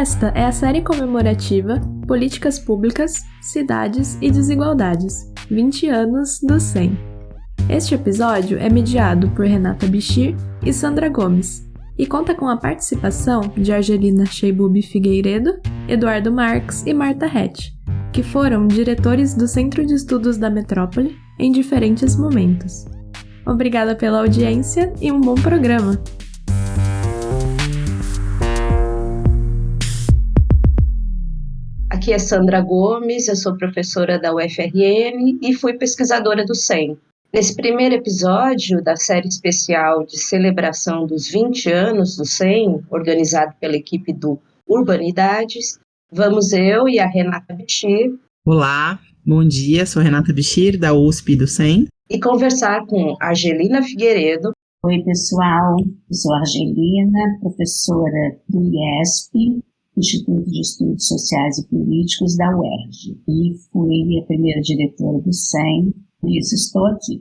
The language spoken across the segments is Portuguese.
Esta é a série comemorativa Políticas Públicas, Cidades e Desigualdades, 20 anos do 100. Este episódio é mediado por Renata Bichir e Sandra Gomes e conta com a participação de Argelina Cheiboub Figueiredo, Eduardo Marques e Marta Hatch, que foram diretores do Centro de Estudos da Metrópole em diferentes momentos. Obrigada pela audiência e um bom programa! Aqui é Sandra Gomes, eu sou professora da UFRN e fui pesquisadora do 100. Nesse primeiro episódio da série especial de celebração dos 20 anos do 100, organizado pela equipe do Urbanidades, vamos eu e a Renata Bichir. Olá, bom dia, sou Renata Bichir, da USP do 100. E conversar com Argelina Figueiredo. Oi, pessoal, eu sou Argelina, professora do IESP, Instituto de Estudos Sociais e Políticos da UERJ, e fui a primeira diretora do 100, por isso estou aqui.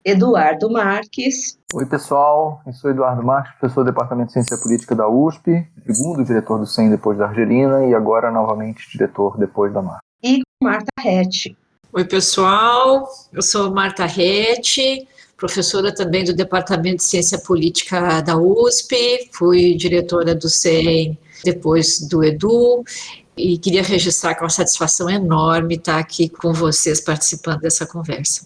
Eduardo Marques. Oi, pessoal, eu sou Eduardo Marques, professor do Departamento de Ciência Política da USP, segundo diretor do 100 depois da Argelina e agora novamente diretor depois da Marta. E Marta Hatch. Oi, pessoal, eu sou Marta Hatch, professora também do Departamento de Ciência Política da USP, fui diretora do 100 depois do Edu, e queria registrar com uma satisfação enorme estar aqui com vocês participando dessa conversa.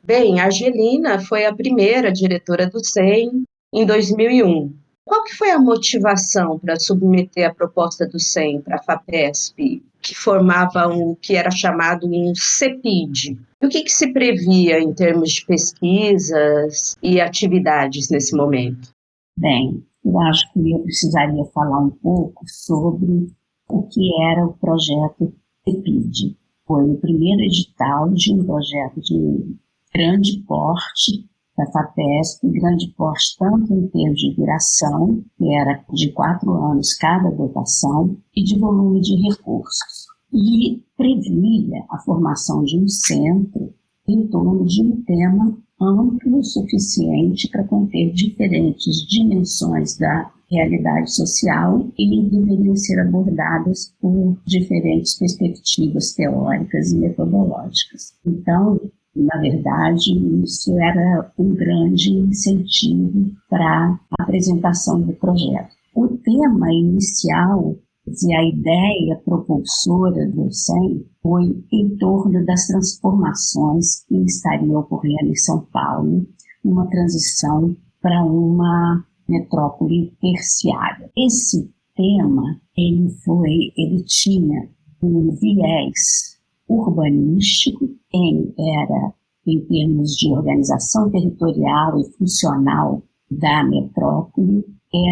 Bem, a Argelina foi a primeira diretora do 100 em 2001. Qual que foi a motivação para submeter a proposta do 100 para a FAPESP, que formava o que era chamado um CEPID? E o que se previa em termos de pesquisas e atividades nesse momento? Bem, eu acho que eu precisaria falar um pouco sobre o que era o projeto CEPID. Foi o primeiro edital de um projeto de grande porte da FAPESP, grande porte tanto em termos de duração, que era de 4 anos cada dotação, e de volume de recursos. E previa a formação de um centro em torno de um tema amplo o suficiente para conter diferentes dimensões da realidade social e deveriam ser abordadas por diferentes perspectivas teóricas e metodológicas. Então, na verdade, isso era um grande incentivo para a apresentação do projeto. O tema inicial e a ideia propulsora do 100 foi em torno das transformações que estariam ocorrendo em São Paulo, uma transição para uma metrópole terciária. Esse tema, ele tinha um viés urbanístico, era em termos de organização territorial e funcional da metrópole,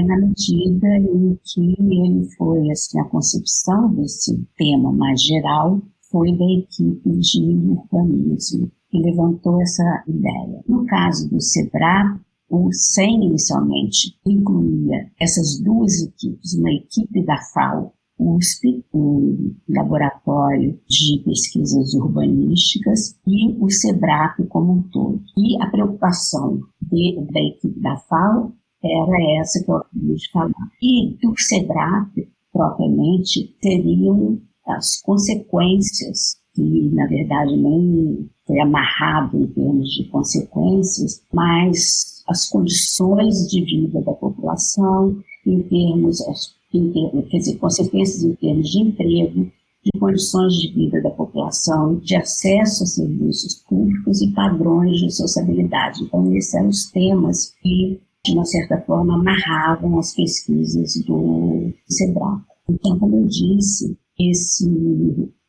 na medida em que ele foi, assim, a concepção desse tema mais geral foi da equipe de urbanismo, que levantou essa ideia. No caso do SEBRAP, o 100 inicialmente incluía essas duas equipes, uma equipe da FAO, USP, um laboratório de pesquisas urbanísticas, e o SEBRAP como um todo. E a preocupação da equipe da FAO era essa que eu acabei de falar. E do SEBRAP, propriamente, seriam as consequências, que na verdade nem foi amarrado em termos de consequências, mas as condições de vida da população, quer dizer, consequências em termos de emprego, de condições de vida da população, de acesso a serviços públicos e padrões de sociabilidade. Então, esses eram os temas que, de uma certa forma, amarravam as pesquisas do SEBRAP. Então, como eu disse, esse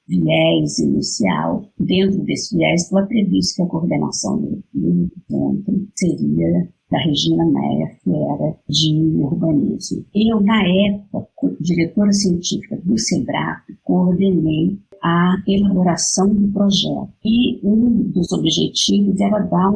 viés inicial, dentro desse viés, estava previsto que a coordenação do centro seria da Regina Meyer, que era de urbanismo. Eu, na época, diretora científica do SEBRAP, coordenei a elaboração do projeto. E um dos objetivos era dar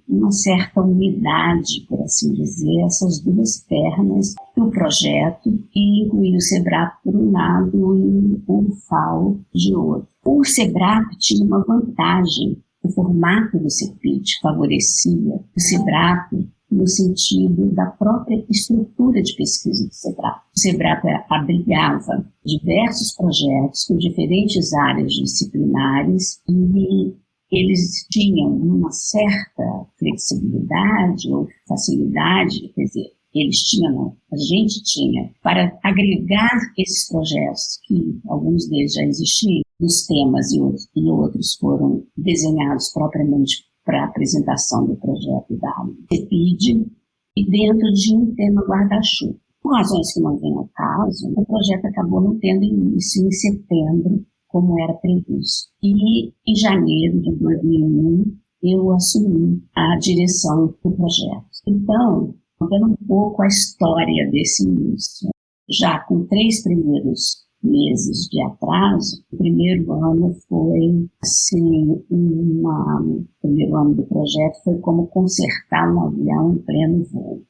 uma certa unidade, por assim dizer, essas duas pernas do projeto e incluir o SEBRAP por um lado e o FAO de outro. O SEBRAP tinha uma vantagem. O formato do CEPID favorecia o SEBRAP no sentido da própria estrutura de pesquisa do SEBRAP. O SEBRAP abrigava diversos projetos com diferentes áreas disciplinares e eles tinham uma certa flexibilidade ou facilidade, quer dizer, eles tinham, não, a gente tinha, para agregar esses projetos, que alguns deles já existiam, os temas e outros foram desenhados propriamente para a apresentação do projeto da CEPID, e dentro de um tema guarda-chuva. Por razões que não vêm ao caso, o projeto acabou não tendo início em setembro, como era previsto. E em janeiro de 2001, eu assumi a direção do projeto. Então, contando um pouco a história desse início, já com 3 primeiros meses de atraso, o primeiro ano foi, assim, o primeiro ano do projeto foi como consertar um avião em pleno voo.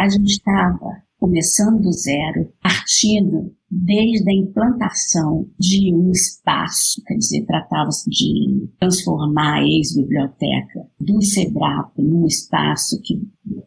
A gente estava começando do zero, partindo desde a implantação de um espaço, quer dizer, tratava-se de transformar a ex-biblioteca do SEBRAP num espaço que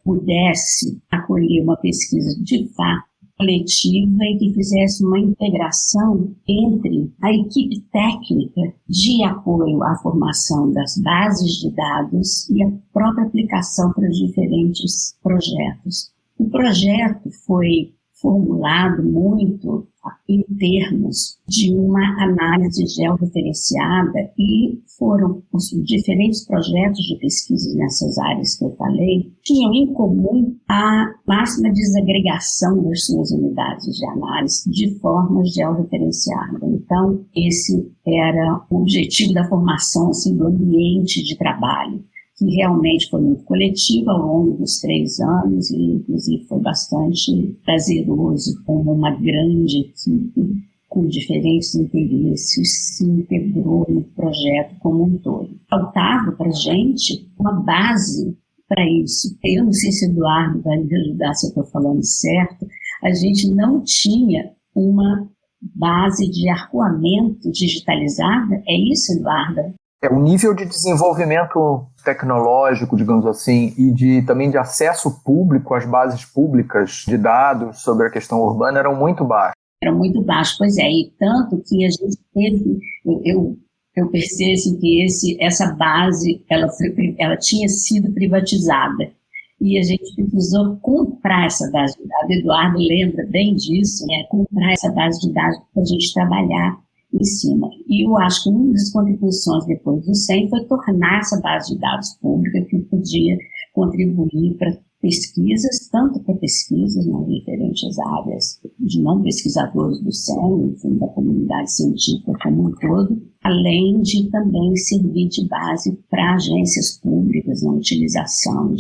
pudesse acolher uma pesquisa de fato coletiva e que fizesse uma integração entre a equipe técnica de apoio à formação das bases de dados e a própria aplicação para os diferentes projetos. O projeto foi formulado muito em termos de uma análise georreferenciada e foram os diferentes projetos de pesquisa nessas áreas que eu falei, tinham em comum a máxima desagregação das suas unidades de análise de forma georreferenciada. Então, esse era o objetivo da formação, assim, do ambiente de trabalho, que realmente foi muito coletivo ao longo dos 3 anos e, inclusive, foi bastante prazeroso, como uma grande equipe com diferentes interesses se integrou no projeto como um todo. Faltava para a gente uma base para isso. Eu não sei se o Eduardo vai me ajudar se eu estou falando certo, a gente não tinha uma base de arcoamento digitalizada. É isso, Eduardo? O nível de desenvolvimento tecnológico, digamos assim, e também de acesso público às bases públicas de dados sobre a questão urbana eram muito baixos. Era muito baixo, pois é, e tanto que a gente teve, eu percebo assim, que essa base, ela tinha sido privatizada, e a gente precisou comprar essa base de dados. O Eduardo lembra bem disso, né? Comprar essa base de dados para a gente trabalhar em cima. E eu acho que uma das contribuições depois do SEM foi tornar essa base de dados pública que podia contribuir para pesquisas, tanto para pesquisas nas diferentes áreas de não pesquisadores do SEM, enfim, da comunidade científica como um todo, além de também servir de base para agências públicas na utilização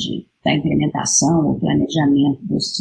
da implementação ou planejamento dos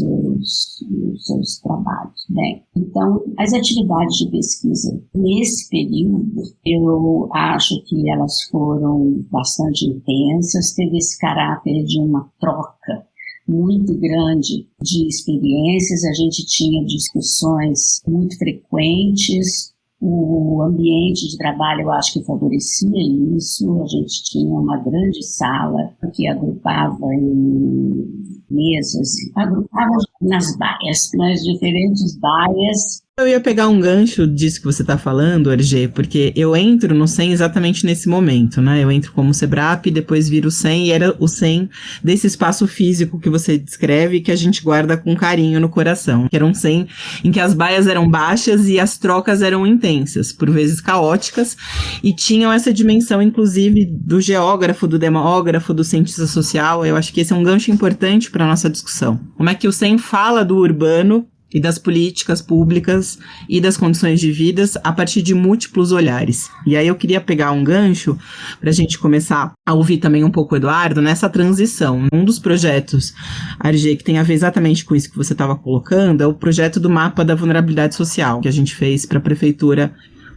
seus trabalhos. Bem, então, as atividades de pesquisa nesse período, eu acho que elas foram bastante intensas, teve esse caráter de uma troca muito grande de experiências, a gente tinha discussões muito frequentes, o ambiente de trabalho eu acho que favorecia isso, a gente tinha uma grande sala que agrupava em mesas, agrupava nas baias, nas diferentes baias. Eu ia pegar um gancho disso que você está falando, RG, porque eu entro no SEM exatamente nesse momento, né? Eu entro como SEBRAP, depois viro o SEM, e era o SEM desse espaço físico que você descreve, que a gente guarda com carinho no coração. Que era um SEM em que as baias eram baixas e as trocas eram intensas, por vezes caóticas, e tinham essa dimensão, inclusive, do geógrafo, do demógrafo, do cientista social. Eu acho que esse é um gancho importante para a nossa discussão. Como é que o SEM fala do urbano e das políticas públicas e das condições de vida a partir de múltiplos olhares. E aí eu queria pegar um gancho para a gente começar a ouvir também um pouco o Eduardo nessa transição. Um dos projetos, RG, que tem a ver exatamente com isso que você estava colocando, é o projeto do mapa da vulnerabilidade social, que a gente fez para a prefeitura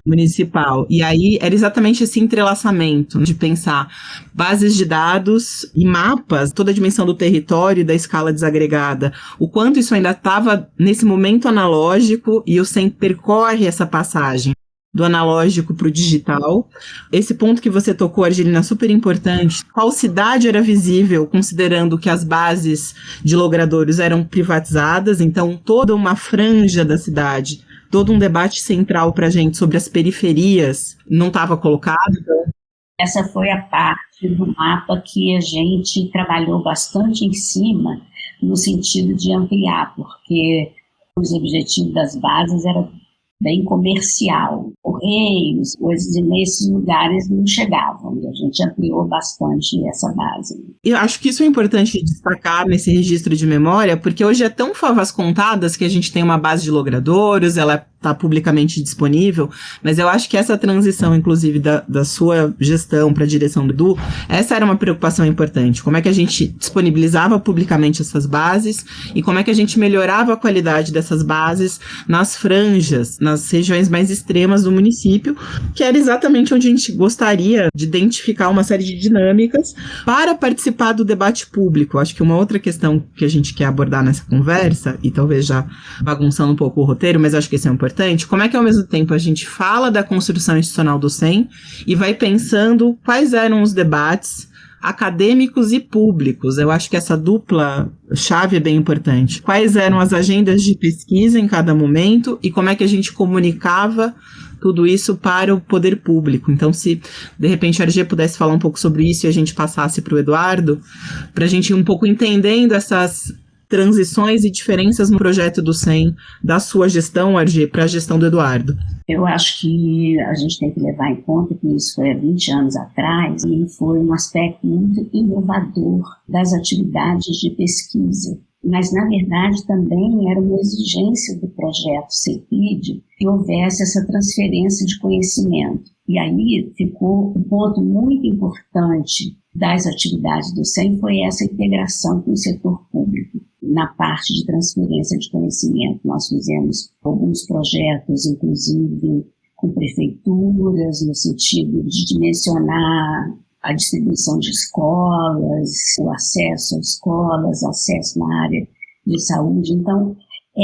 municipal. E aí era exatamente esse entrelaçamento de pensar bases de dados e mapas, toda a dimensão do território e da escala desagregada, o quanto isso ainda estava nesse momento analógico e o SEM percorre essa passagem do analógico para o digital. Esse ponto que você tocou, Argelina, é super importante. Qual cidade era visível, considerando que as bases de logradouros eram privatizadas, então toda uma franja da cidade, todo um debate central para a gente sobre as periferias não estava colocado. Essa foi a parte do mapa que a gente trabalhou bastante em cima, no sentido de ampliar, porque os objetivos das bases eram bem comercial. Correios, coisas nesses lugares não chegavam, e a gente ampliou bastante essa base. Eu acho que isso é importante destacar nesse registro de memória, porque hoje é tão favas contadas que a gente tem uma base de logradouros, ela está publicamente disponível, mas eu acho que essa transição, inclusive, da sua gestão para a direção do Edu, essa era uma preocupação importante. Como é que a gente disponibilizava publicamente essas bases e como é que a gente melhorava a qualidade dessas bases nas franjas, nas regiões mais extremas do município, que era exatamente onde a gente gostaria de identificar uma série de dinâmicas para participar do debate público. Acho que uma outra questão que a gente quer abordar nessa conversa, e talvez já bagunçando um pouco o roteiro, mas acho que isso é importante, como é que ao mesmo tempo a gente fala da construção institucional do SEM e vai pensando quais eram os debates acadêmicos e públicos. Eu acho que essa dupla chave é bem importante. Quais eram as agendas de pesquisa em cada momento e como é que a gente comunicava tudo isso para o poder público. Então, se de repente a RG pudesse falar um pouco sobre isso e a gente passasse para o Eduardo, para a gente ir um pouco entendendo essas transições e diferenças no projeto do SEM, da sua gestão, RG, para a gestão do Eduardo. Eu acho que a gente tem que levar em conta que isso foi há 20 anos atrás e foi um aspecto muito inovador das atividades de pesquisa. Mas, na verdade, também era uma exigência do projeto CEPID que houvesse essa transferência de conhecimento. E aí ficou um ponto muito importante das atividades do SEM, foi essa integração com o setor público. Na parte de transferência de conhecimento, nós fizemos alguns projetos, inclusive com prefeituras, no sentido de dimensionar a distribuição de escolas, o acesso a escolas, acesso na área de saúde. Então,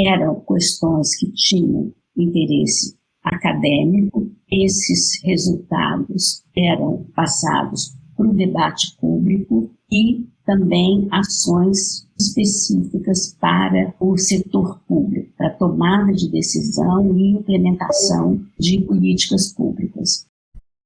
eram questões que tinham interesse acadêmico. Esses resultados eram passados para o debate público e também ações específicas para o setor público, para tomada de decisão e implementação de políticas públicas.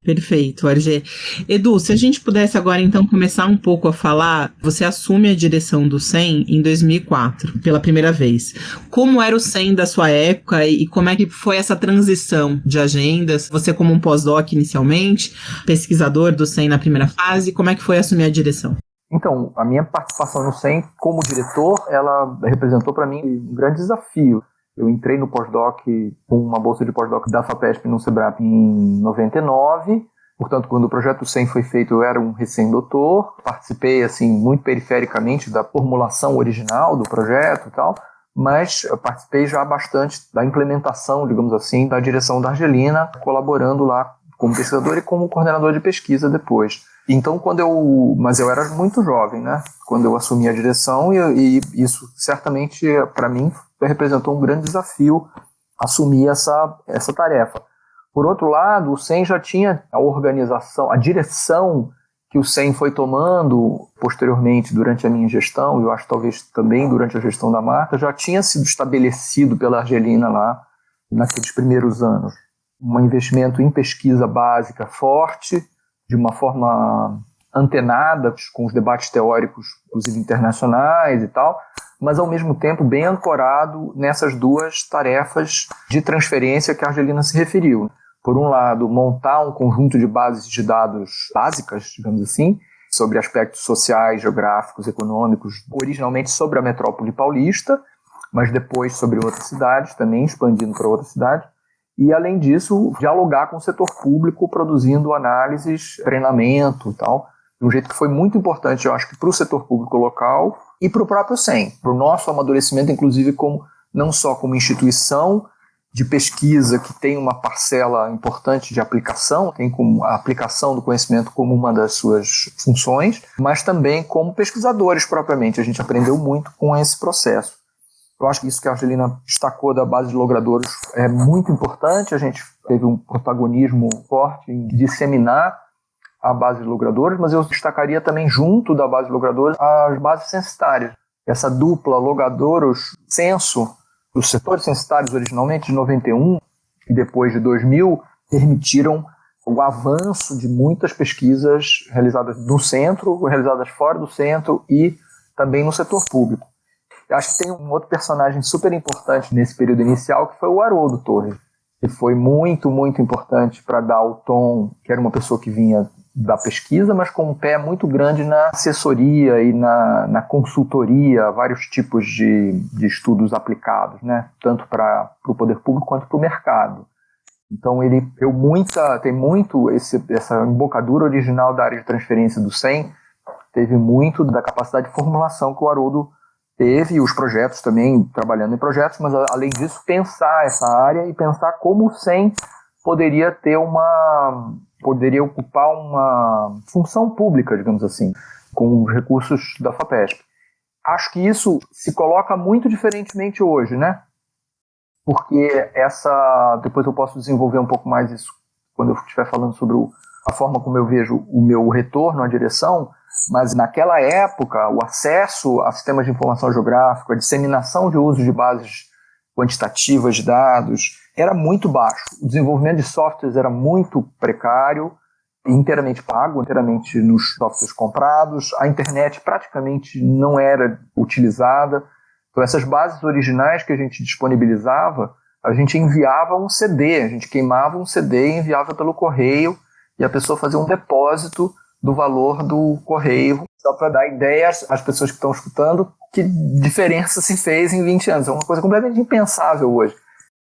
Perfeito, RG. Edu, se a gente pudesse agora então começar um pouco a falar, você assume a direção do SEM em 2004, pela primeira vez. Como era o SEM da sua época e como é que foi essa transição de agendas? Você como um pós-doc inicialmente, pesquisador do SEM na primeira fase, como é que foi assumir a direção? Então, a minha participação no SEM como diretor, ela representou para mim um grande desafio. Eu entrei no pós-doc com uma bolsa de pós-doc da FAPESP no SEBRAP em 99, portanto, quando o projeto SEM foi feito, eu era um recém-doutor, participei, assim, muito perifericamente da formulação original do projeto e tal, mas eu participei já bastante da implementação, digamos assim, da direção da Argelina, colaborando lá como pesquisador e como coordenador de pesquisa depois. Então, mas eu era muito jovem, né? Quando eu assumi a direção, e isso certamente, para mim, representou um grande desafio assumir essa tarefa. Por outro lado, o SEM já tinha a organização, a direção que o SEM foi tomando posteriormente durante a minha gestão, e eu acho talvez também durante a gestão da Marta, já tinha sido estabelecido pela Argelina lá naqueles primeiros anos. Um investimento em pesquisa básica forte, de uma forma antenada com os debates teóricos, inclusive internacionais e tal, mas ao mesmo tempo bem ancorado nessas duas tarefas de transferência que a Argelina se referiu. Por um lado, montar um conjunto de bases de dados básicas, digamos assim, sobre aspectos sociais, geográficos, econômicos, originalmente sobre a metrópole paulista, mas depois sobre outras cidades também, expandindo para outras cidades. E, além disso, dialogar com o setor público, produzindo análises, treinamento e tal, de um jeito que foi muito importante, eu acho que para o setor público local e para o próprio SEM, para o nosso amadurecimento, inclusive, não só como instituição de pesquisa que tem uma parcela importante de aplicação, tem como a aplicação do conhecimento como uma das suas funções, mas também como pesquisadores propriamente. A gente aprendeu muito com esse processo. Eu acho que isso que a Argelina destacou da base de logradouros é muito importante. A gente teve um protagonismo forte em disseminar a base de logradouros, mas eu destacaria também, junto da base de logradouros, as bases censitárias. Essa dupla logradouros-censo, os setores censitários originalmente de 91 e depois de 2000, permitiram o avanço de muitas pesquisas realizadas no centro, realizadas fora do centro e também no setor público. Eu acho que tem um outro personagem super importante nesse período inicial, que foi o Haroldo Torres, que foi muito, muito importante para dar o tom, que era uma pessoa que vinha da pesquisa, mas com um pé muito grande na assessoria e na consultoria, vários tipos de estudos aplicados, né? Tanto para o poder público quanto para o mercado. Então ele tem muito essa embocadura original da área de transferência do SEM, teve muito da capacidade de formulação que o Haroldo teve, e os projetos também, trabalhando em projetos, mas além disso pensar essa área e pensar como o SEM poderia ocupar uma função pública, digamos assim, com os recursos da FAPESP. Acho que isso se coloca muito diferentemente hoje, né? Porque depois eu posso desenvolver um pouco mais isso quando eu estiver falando sobre a forma como eu vejo o meu retorno à direção, mas naquela época o acesso a sistemas de informação geográfica, a disseminação de uso de bases quantitativas de dados era muito baixo. O desenvolvimento de softwares era muito precário, inteiramente pago, inteiramente nos softwares comprados, a internet praticamente não era utilizada. Então essas bases originais que a gente disponibilizava, a gente enviava um CD, a gente queimava um CD e enviava pelo correio, e a pessoa fazia um depósito do valor do correio, só para dar ideia às pessoas que estão escutando que diferença se fez em 20 anos. É uma coisa completamente impensável hoje.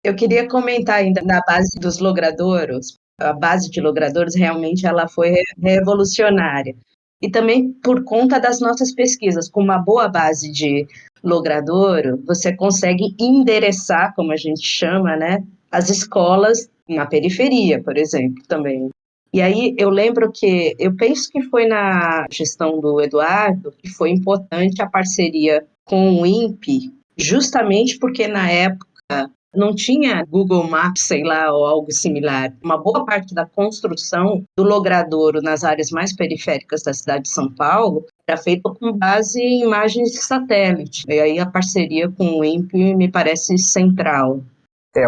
Eu queria comentar ainda na base dos logradouros. A base de logradouros realmente ela foi revolucionária. E também por conta das nossas pesquisas, com uma boa base de logradouro, você consegue endereçar, como a gente chama, né, as escolas na periferia, por exemplo, também. E aí eu lembro que, eu penso que foi na gestão do Eduardo, que foi importante a parceria com o INPE, justamente porque na época não tinha Google Maps, sei lá, ou algo similar. Uma boa parte da construção do logradouro nas áreas mais periféricas da cidade de São Paulo era feita com base em imagens de satélite. E aí a parceria com o INPE me parece central.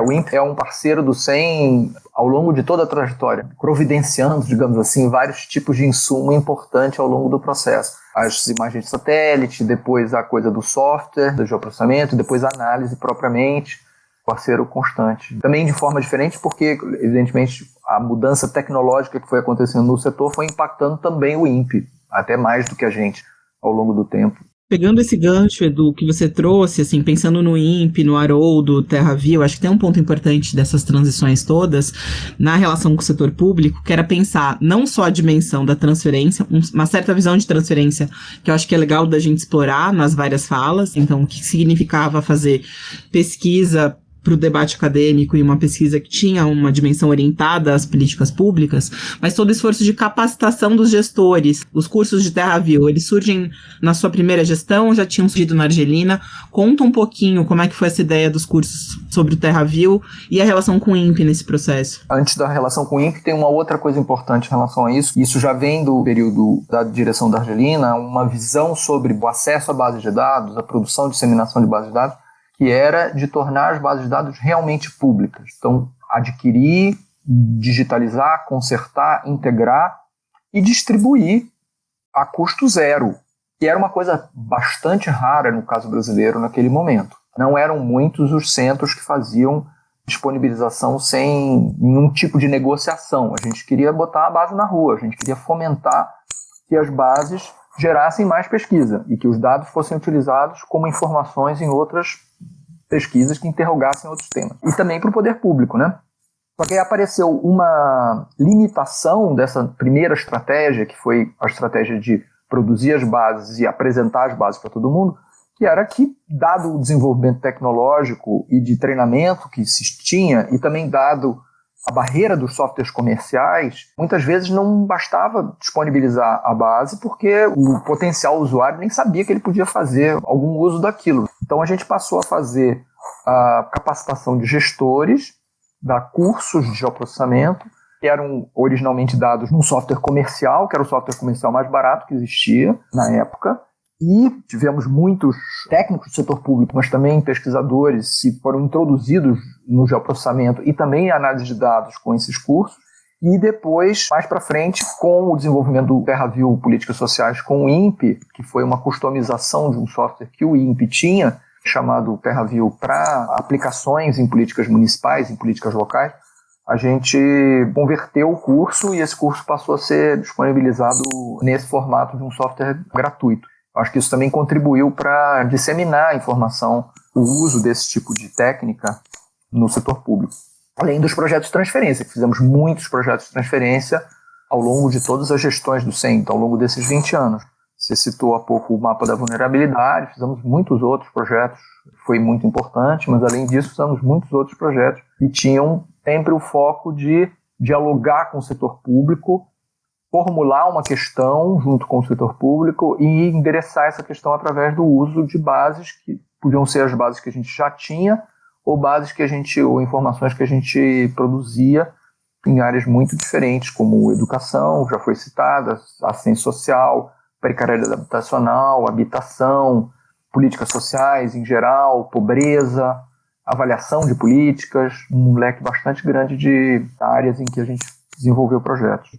O INPE é um parceiro do SEM ao longo de toda a trajetória, providenciando, digamos assim, vários tipos de insumo importante ao longo do processo. As imagens de satélite, depois a coisa do software, do geoprocessamento, depois a análise propriamente, parceiro constante. Também de forma diferente, porque, evidentemente, a mudança tecnológica que foi acontecendo no setor foi impactando também o INPE, até mais do que a gente, ao longo do tempo. Pegando esse gancho, Edu, que você trouxe, assim, pensando no INPE, no Haroldo, TerraView, acho que tem um ponto importante dessas transições todas na relação com o setor público, que era pensar não só a dimensão da transferência, uma certa visão de transferência, que eu acho que é legal da gente explorar nas várias falas, então o que significava fazer pesquisa para o debate acadêmico e uma pesquisa que tinha uma dimensão orientada às políticas públicas, mas todo o esforço de capacitação dos gestores. Os cursos de TerraView, eles surgem na sua primeira gestão, já tinham surgido na Argelina. Conta um pouquinho como é que foi essa ideia dos cursos sobre o TerraView e a relação com o INPE nesse processo. Antes da relação com o INPE, tem uma outra coisa importante em relação a isso. Isso já vem do período da direção da Argelina, uma visão sobre o acesso à base de dados, a produção e disseminação de bases de dados, que era de tornar as bases de dados realmente públicas. Então, adquirir, digitalizar, consertar, integrar e distribuir a custo zero, que era uma coisa bastante rara no caso brasileiro naquele momento. Não eram muitos os centros que faziam disponibilização sem nenhum tipo de negociação. A gente queria botar a base na rua, a gente queria fomentar que as bases gerassem mais pesquisa e que os dados fossem utilizados como informações em outras pesquisas que interrogassem outros temas. E também para o poder público, né? Só que aí apareceu uma limitação dessa primeira estratégia, que foi a estratégia de produzir as bases e apresentar as bases para todo mundo, que era que, dado o desenvolvimento tecnológico e de treinamento que se tinha, e também dado a barreira dos softwares comerciais, muitas vezes não bastava disponibilizar a base porque o potencial usuário nem sabia que ele podia fazer algum uso daquilo. Então a gente passou a fazer a capacitação de gestores, dar cursos de geoprocessamento, que eram originalmente dados num software comercial, que era o software comercial mais barato que existia na época, e tivemos muitos técnicos do setor público, mas também pesquisadores que foram introduzidos no geoprocessamento e também análise de dados com esses cursos. E depois, mais para frente, com o desenvolvimento do TerraView Políticas Sociais com o INPE, que foi uma customização de um software que o INPE tinha, chamado TerraView, para aplicações em políticas municipais, em políticas locais, a gente converteu o curso e esse curso passou a ser disponibilizado nesse formato de um software gratuito. Acho que isso também contribuiu para disseminar a informação, o uso desse tipo de técnica no setor público. Além dos projetos de transferência, que fizemos muitos projetos de transferência ao longo de todas as gestões do CEM, ao longo desses 20 anos. Você citou há pouco o mapa da vulnerabilidade, fizemos muitos outros projetos, foi muito importante, mas além disso fizemos muitos outros projetos que tinham sempre o foco de dialogar com o setor público, formular uma questão junto com o setor público e endereçar essa questão através do uso de bases que podiam ser as bases que a gente já tinha ou informações que a gente produzia em áreas muito diferentes, como educação, já foi citada, assistência social, precariedade habitacional, habitação, políticas sociais em geral, pobreza, avaliação de políticas, um leque bastante grande de áreas em que a gente desenvolveu projetos.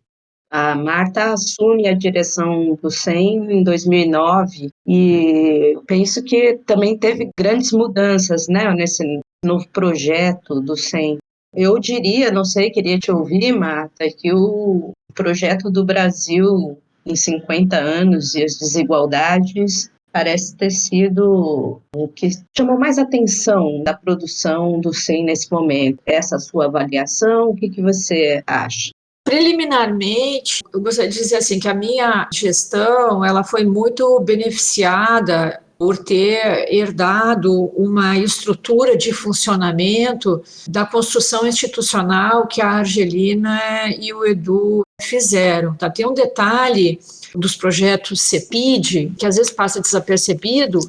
A Marta assume a direção do CEM em 2009 e penso que também teve grandes mudanças, né, nesse novo projeto do CEM. Eu diria, não sei, queria te ouvir, Marta, que o projeto do Brasil em 50 anos e as desigualdades parece ter sido o que chamou mais atenção da produção do CEM nesse momento. Essa sua avaliação, o que você acha? Preliminarmente, eu gostaria de dizer assim que a minha gestão ela foi muito beneficiada por ter herdado uma estrutura de funcionamento da construção institucional que a Argelina e o Edu fizeram. Tá? Tem um detalhe dos projetos CEPID, que às vezes passa desapercebido,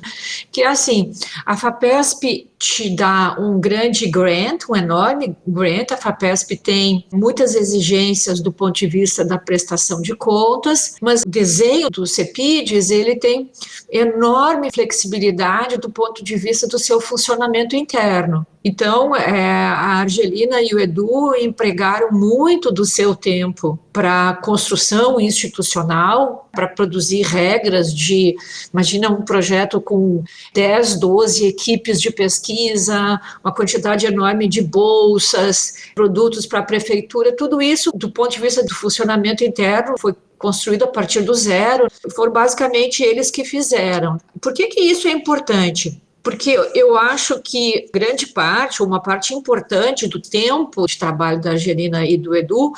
que é assim, a FAPESP te dá um grande grant, um enorme grant, a FAPESP tem muitas exigências do ponto de vista da prestação de contas, mas o desenho dos CEPIDs, ele tem enorme flexibilidade do ponto de vista do seu funcionamento interno. Então, a Argelina e o Edu empregaram muito do seu tempo para construção institucional, para produzir regras de, imagina um projeto com 10, 12 equipes de pesquisa, uma quantidade enorme de bolsas, produtos para a prefeitura, tudo isso, do ponto de vista do funcionamento interno, foi construído a partir do zero, foram basicamente eles que fizeram. Por que isso é importante? Porque eu acho que grande parte, ou uma parte importante do tempo de trabalho da Argelina e do Edu,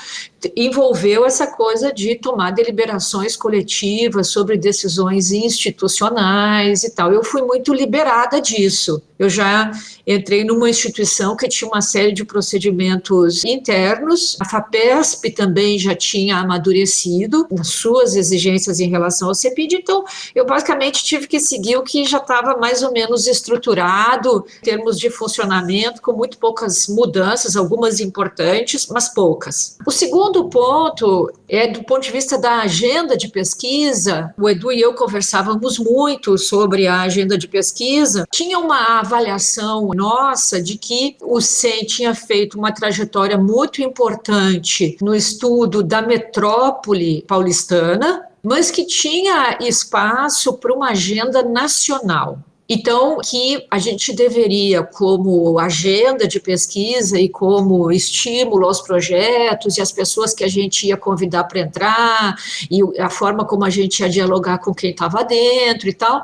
envolveu essa coisa de tomar deliberações coletivas sobre decisões institucionais e tal. Eu fui muito liberada disso. Eu já entrei numa instituição que tinha uma série de procedimentos internos. A FAPESP também já tinha amadurecido nas suas exigências em relação ao CEPID, então eu basicamente tive que seguir o que já estava mais ou menos estruturado em termos de funcionamento, com muito poucas mudanças, algumas importantes, mas poucas. O segundo ponto é do ponto de vista da agenda de pesquisa. O Edu e eu conversávamos muito sobre a agenda de pesquisa. Tinha uma avaliação nossa de que o CEM tinha feito uma trajetória muito importante no estudo da metrópole paulistana, mas que tinha espaço para uma agenda nacional. Então, que a gente deveria, como agenda de pesquisa e como estímulo aos projetos e as pessoas que a gente ia convidar para entrar e a forma como a gente ia dialogar com quem estava dentro e tal,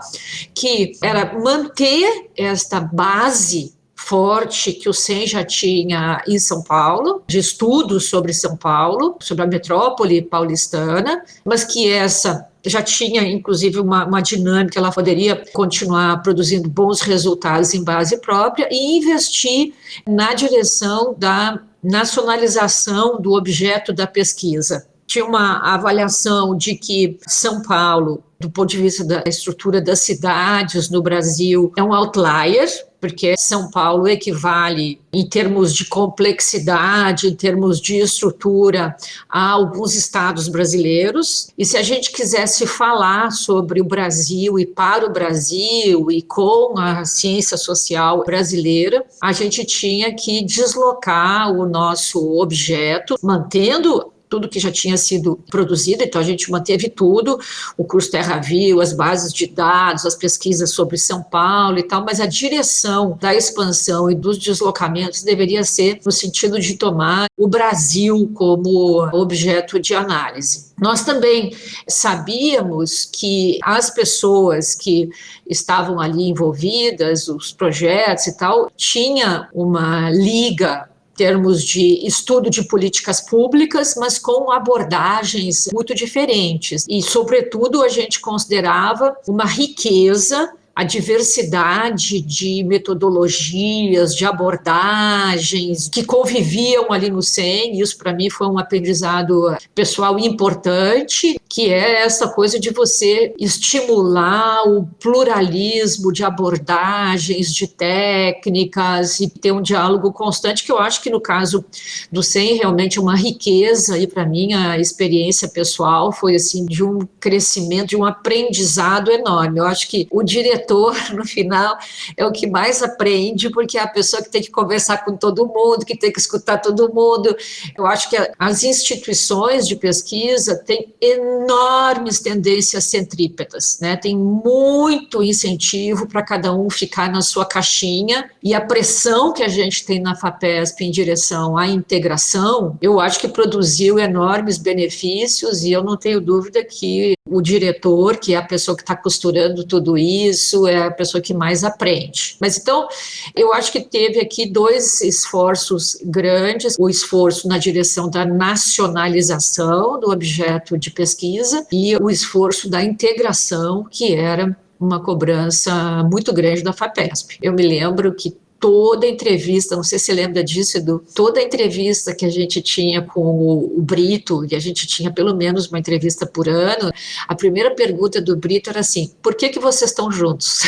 que era manter esta base forte que o CEM já tinha em São Paulo, de estudos sobre São Paulo, sobre a metrópole paulistana, mas que essa já tinha, inclusive, uma dinâmica, ela poderia continuar produzindo bons resultados em base própria e investir na direção da nacionalização do objeto da pesquisa. Tinha uma avaliação de que São Paulo do ponto de vista da estrutura das cidades no Brasil, é um outlier, porque São Paulo equivale, em termos de complexidade, em termos de estrutura, a alguns estados brasileiros. E se a gente quisesse falar sobre o Brasil e para o Brasil e com a ciência social brasileira, a gente tinha que deslocar o nosso objeto, mantendo tudo que já tinha sido produzido, então a gente manteve tudo, o curso Terra Viva, as bases de dados, as pesquisas sobre São Paulo e tal, mas a direção da expansão e dos deslocamentos deveria ser no sentido de tomar o Brasil como objeto de análise. Nós também sabíamos que as pessoas que estavam ali envolvidas, os projetos e tal, tinha uma liga termos de estudo de políticas públicas, mas com abordagens muito diferentes. E, sobretudo, a gente considerava uma riqueza a diversidade de metodologias, de abordagens que conviviam ali no SEM, e isso para mim foi um aprendizado pessoal importante, que é essa coisa de você estimular o pluralismo de abordagens, de técnicas, e ter um diálogo constante, que eu acho que no caso do SEM realmente é uma riqueza, e para mim a experiência pessoal foi assim de um crescimento, de um aprendizado enorme. Eu acho que o diretor, no final, é o que mais aprende, porque é a pessoa que tem que conversar com todo mundo, que tem que escutar todo mundo. Eu acho que as instituições de pesquisa têm enormes tendências centrípetas, né? Tem muito incentivo para cada um ficar na sua caixinha, e a pressão que a gente tem na FAPESP em direção à integração, eu acho que produziu enormes benefícios, e eu não tenho dúvida que o diretor, que é a pessoa que está costurando tudo isso, é a pessoa que mais aprende. Mas então, eu acho que teve aqui dois esforços grandes, o esforço na direção da nacionalização do objeto de pesquisa e o esforço da integração, que era uma cobrança muito grande da FAPESP. Eu me lembro que toda entrevista, não sei se você lembra disso, Edu, toda entrevista que a gente tinha com o Brito, e a gente tinha pelo menos uma entrevista por ano, a primeira pergunta do Brito era assim: por que vocês estão juntos?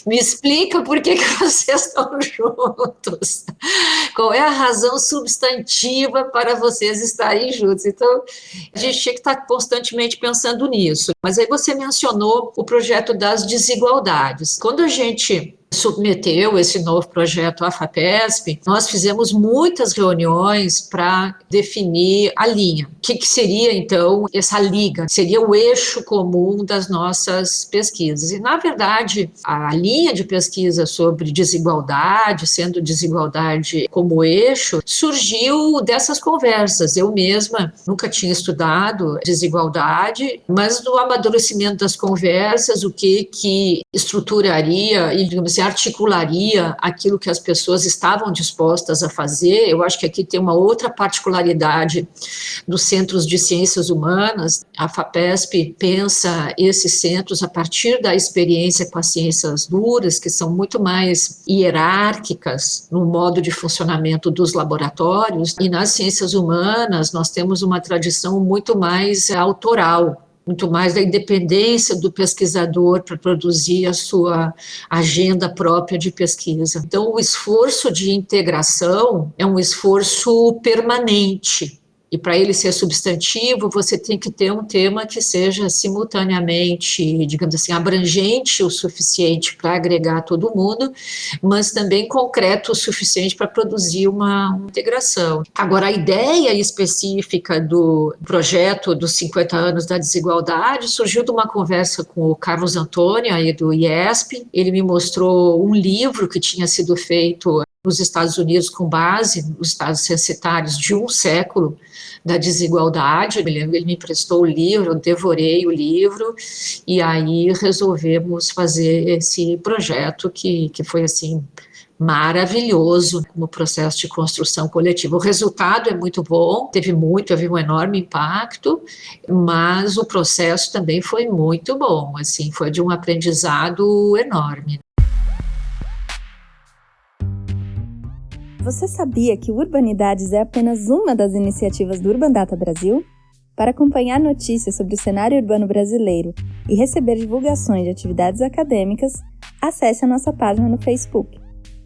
Me explica por que vocês estão juntos. Qual é a razão substantiva para vocês estarem juntos? Então, a gente tinha que estar constantemente pensando nisso. Mas aí você mencionou o projeto das desigualdades. Quando a gente submeteu esse novo projeto à FAPESP, nós fizemos muitas reuniões para definir a linha. O que seria, então, essa liga? Seria o eixo comum das nossas pesquisas. E, na verdade, a linha de pesquisa sobre desigualdade, sendo desigualdade como eixo, surgiu dessas conversas. Eu mesma nunca tinha estudado desigualdade, mas no amadurecimento das conversas, o que estruturaria e, digamos assim, articularia aquilo que as pessoas estavam dispostas a fazer. Eu acho que aqui tem uma outra particularidade dos centros de ciências humanas. A FAPESP pensa esses centros a partir da experiência com as ciências duras, que são muito mais hierárquicas no modo de funcionamento dos laboratórios, e nas ciências humanas nós temos uma tradição muito mais autoral, muito mais da independência do pesquisador para produzir a sua agenda própria de pesquisa. Então, o esforço de integração é um esforço permanente. E para ele ser substantivo, você tem que ter um tema que seja simultaneamente, digamos assim, abrangente o suficiente para agregar todo mundo, mas também concreto o suficiente para produzir uma integração. Agora, a ideia específica do projeto dos 50 anos da desigualdade surgiu de uma conversa com o Carlos Antônio, aí do IESP. Ele me mostrou um livro que tinha sido feito nos Estados Unidos com base nos estados censitários de um século da desigualdade. Ele me emprestou o livro, eu devorei o livro, e aí resolvemos fazer esse projeto que foi assim maravilhoso no processo de construção coletiva. O resultado é muito bom, teve um enorme impacto, mas o processo também foi muito bom, assim, foi de um aprendizado enorme. Você sabia que Urbanidades é apenas uma das iniciativas do Urban Data Brasil? Para acompanhar notícias sobre o cenário urbano brasileiro e receber divulgações de atividades acadêmicas, acesse a nossa página no Facebook,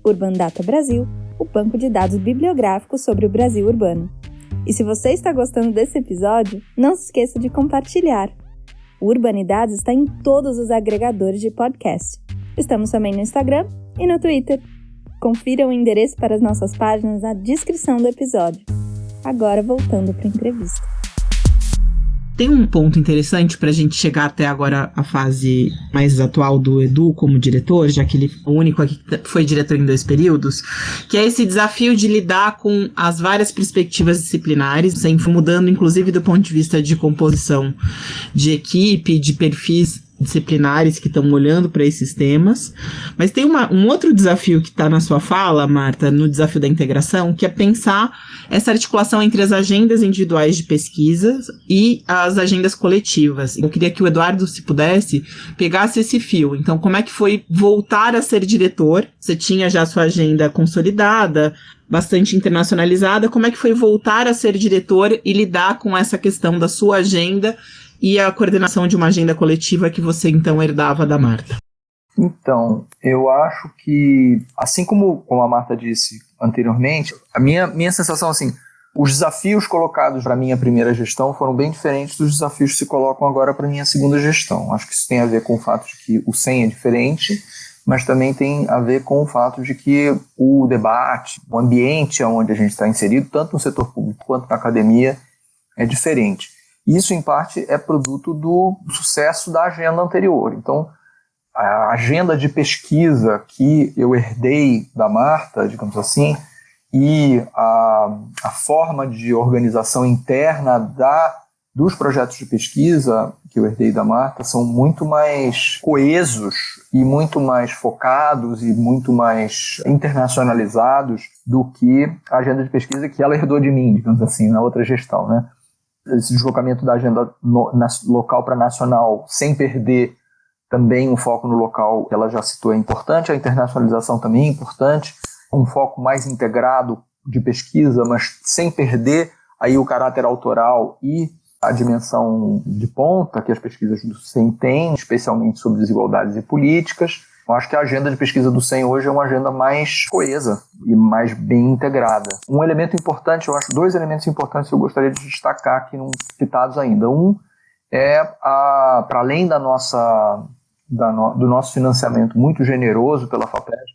Urban Data Brasil, o banco de dados bibliográficos sobre o Brasil urbano. E se você está gostando desse episódio, não se esqueça de compartilhar. O Urbanidades está em todos os agregadores de podcast. Estamos também no Instagram e no Twitter. Confira o endereço para as nossas páginas na descrição do episódio. Agora voltando para a entrevista. Tem um ponto interessante para a gente chegar até agora a fase mais atual do Edu como diretor, já que ele é o único aqui que foi diretor em 2 períodos, que é esse desafio de lidar com as várias perspectivas disciplinares, sempre mudando inclusive do ponto de vista de composição de equipe, de perfis disciplinares que estão olhando para esses temas. Mas tem um outro desafio que está na sua fala, Marta, no desafio da integração, que é pensar essa articulação entre as agendas individuais de pesquisa e as agendas coletivas. Eu queria que o Eduardo, se pudesse, pegasse esse fio. Então, como é que foi voltar a ser diretor? Você tinha já a sua agenda consolidada, bastante internacionalizada. Como é que foi voltar a ser diretor e lidar com essa questão da sua agenda e a coordenação de uma agenda coletiva que você, então, herdava da Marta? Então, eu acho que, assim como a Marta disse anteriormente, a minha sensação, assim, os desafios colocados para a minha primeira gestão foram bem diferentes dos desafios que se colocam agora para a minha segunda gestão. Acho que isso tem a ver com o fato de que o SEM é diferente, mas também tem a ver com o fato de que o debate, o ambiente onde a gente está inserido, tanto no setor público quanto na academia, é diferente. Isso, em parte, é produto do sucesso da agenda anterior. Então, a agenda de pesquisa que eu herdei da Marta, digamos assim, e a forma de organização interna dos projetos de pesquisa que eu herdei da Marta são muito mais coesos e muito mais focados e muito mais internacionalizados do que a agenda de pesquisa que ela herdou de mim, digamos assim, na outra gestão, né? Esse deslocamento da agenda local para nacional, sem perder também um foco no local, que ela já citou, é importante, a internacionalização também é importante, um foco mais integrado de pesquisa, mas sem perder aí o caráter autoral e a dimensão de ponta que as pesquisas do SEM têm, especialmente sobre desigualdades e políticas. Eu acho que a agenda de pesquisa do SEM hoje é uma agenda mais coesa e mais bem integrada. Um elemento importante, eu acho 2 elementos importantes que eu gostaria de destacar aqui, não citados ainda. Um é, para além do nosso financiamento muito generoso pela FAPESP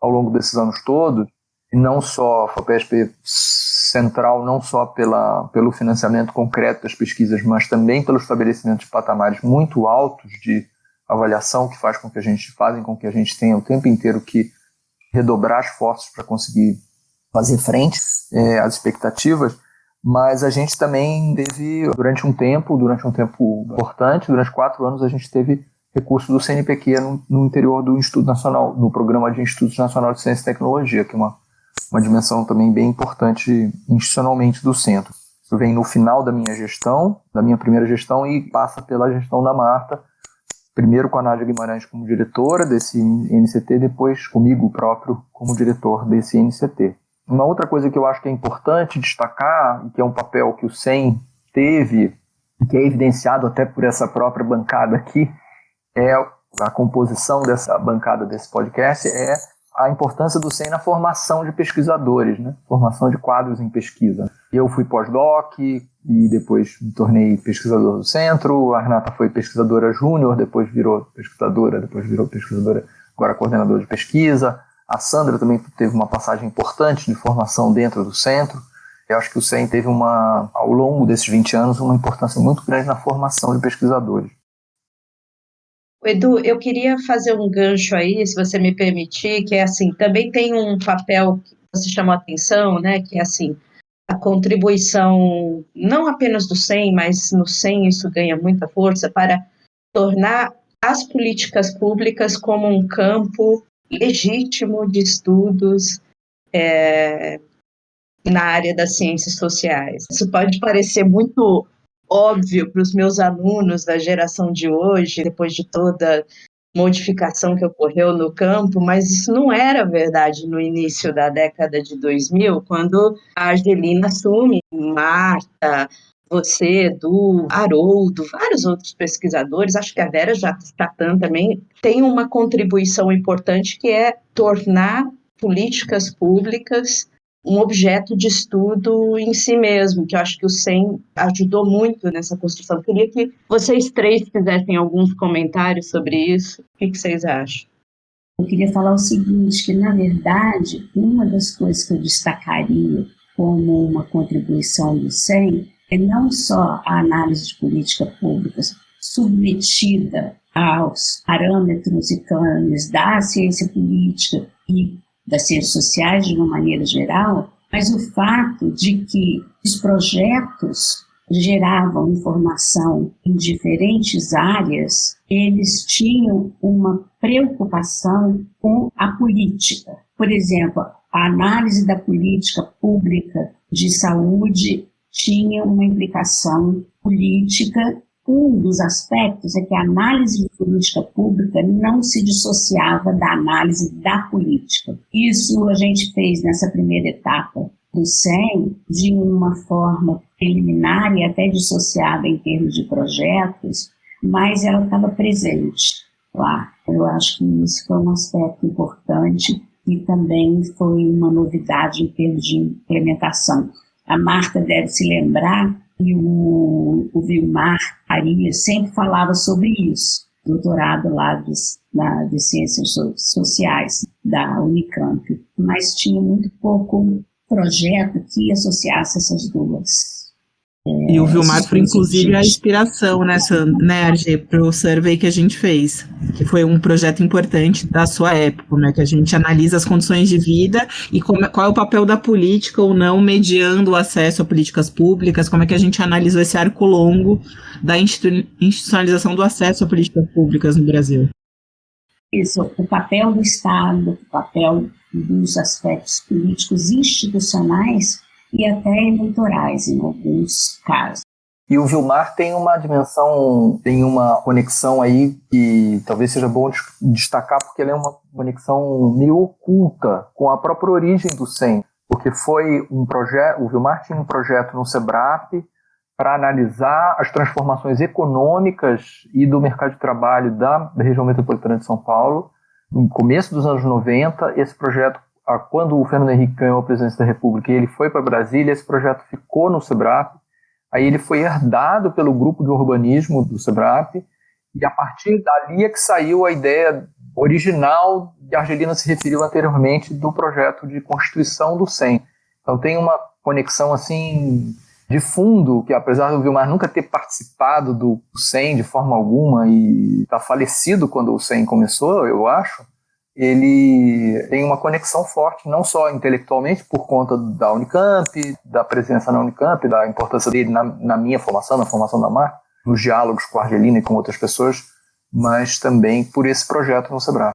ao longo desses anos todos, e não só a FAPESP central, não só pelo financiamento concreto das pesquisas, mas também pelo estabelecimento de patamares muito altos de avaliação que fazem com que a gente tenha o tempo inteiro que redobrar esforços para conseguir fazer frente às expectativas, mas a gente também teve, durante um tempo importante, durante 4 anos, a gente teve recursos do CNPq no interior do Instituto Nacional, no Programa de Institutos Nacional de Ciência e Tecnologia, que é uma dimensão também bem importante institucionalmente do centro. Isso vem no final da minha primeira gestão, e passa pela gestão da Marta, primeiro com a Nádia Guimarães como diretora desse NCT, depois comigo próprio como diretor desse NCT. Uma outra coisa que eu acho que é importante destacar, e que é um papel que o SEM teve, e que é evidenciado até por essa própria bancada aqui, é a composição dessa bancada desse podcast, é a importância do SEM na formação de pesquisadores, né? Formação de quadros em pesquisa. Eu fui pós-doc e depois me tornei pesquisador do centro, a Renata foi pesquisadora júnior, depois virou pesquisadora, agora coordenadora de pesquisa. A Sandra também teve uma passagem importante de formação dentro do centro. Eu acho que o SEM teve ao longo desses 20 anos, uma importância muito grande na formação de pesquisadores. Edu, eu queria fazer um gancho aí, se você me permitir, que é assim, também tem um papel que você chamou a atenção, né, que é assim, a contribuição, não apenas do SEM, mas no SEM isso ganha muita força, para tornar as políticas públicas como um campo legítimo de estudos na área das ciências sociais. Isso pode parecer muito óbvio para os meus alunos da geração de hoje, depois de toda modificação que ocorreu no campo, mas isso não era verdade no início da década de 2000, quando a Argelina assume, Marta, você, Edu, Haroldo, vários outros pesquisadores, acho que a Vera Jatan também tem uma contribuição importante que é tornar políticas públicas um objeto de estudo em si mesmo, que eu acho que o SEM ajudou muito nessa construção. Eu queria que vocês três fizessem alguns comentários sobre isso. O que vocês acham? Eu queria falar o seguinte, que na verdade, uma das coisas que eu destacaria como uma contribuição do SEM é não só a análise de política pública submetida aos parâmetros e cânones da ciência política e das ciências sociais de uma maneira geral, mas o fato de que os projetos geravam informação em diferentes áreas, eles tinham uma preocupação com a política. Por exemplo, a análise da política pública de saúde tinha uma implicação política. Um dos aspectos é que a análise de política pública não se dissociava da análise da política. Isso a gente fez nessa primeira etapa do SEM de uma forma preliminar e até dissociada em termos de projetos, mas ela estava presente lá. Eu acho que isso foi um aspecto importante e também foi uma novidade em termos de implementação. A Marta deve se lembrar que o Vilmar Arias sempre falava sobre isso, doutorado lá de Ciências Sociais da Unicamp, mas tinha muito pouco projeto que associasse essas duas. E o Vilmar foi, inclusive, a inspiração nessa, né, RG, para o survey que a gente fez, que foi um projeto importante da sua época, né, que a gente analisa as condições de vida e qual é o papel da política ou não mediando o acesso a políticas públicas, como é que a gente analisou esse arco longo da institucionalização do acesso a políticas públicas no Brasil. Isso, o papel do Estado, o papel dos aspectos políticos institucionais e até eleitorais, em alguns casos. E o Vilmar tem uma dimensão, tem uma conexão aí que talvez seja bom destacar, porque ela é uma conexão meio oculta com a própria origem do SEM, porque foi um projeto, o Vilmar tinha um projeto no SEBRAP para analisar as transformações econômicas e do mercado de trabalho da região metropolitana de São Paulo, no começo dos anos 90. Esse projeto, quando o Fernando Henrique ganhou a presidência da República e ele foi para Brasília, esse projeto ficou no SEBRAP, aí ele foi herdado pelo grupo de urbanismo do SEBRAP, e a partir dali é que saiu a ideia original que a Argelina se referiu anteriormente do projeto de constituição do SEM. Então tem uma conexão assim de fundo, que apesar do Vilmar nunca ter participado do SEM de forma alguma e está falecido quando o SEM começou, eu acho, ele tem uma conexão forte, não só intelectualmente, por conta da Unicamp, da presença na Unicamp, da importância dele na minha formação, na formação da Marta, nos diálogos com a Argelina e com outras pessoas, mas também por esse projeto no SEBRAP.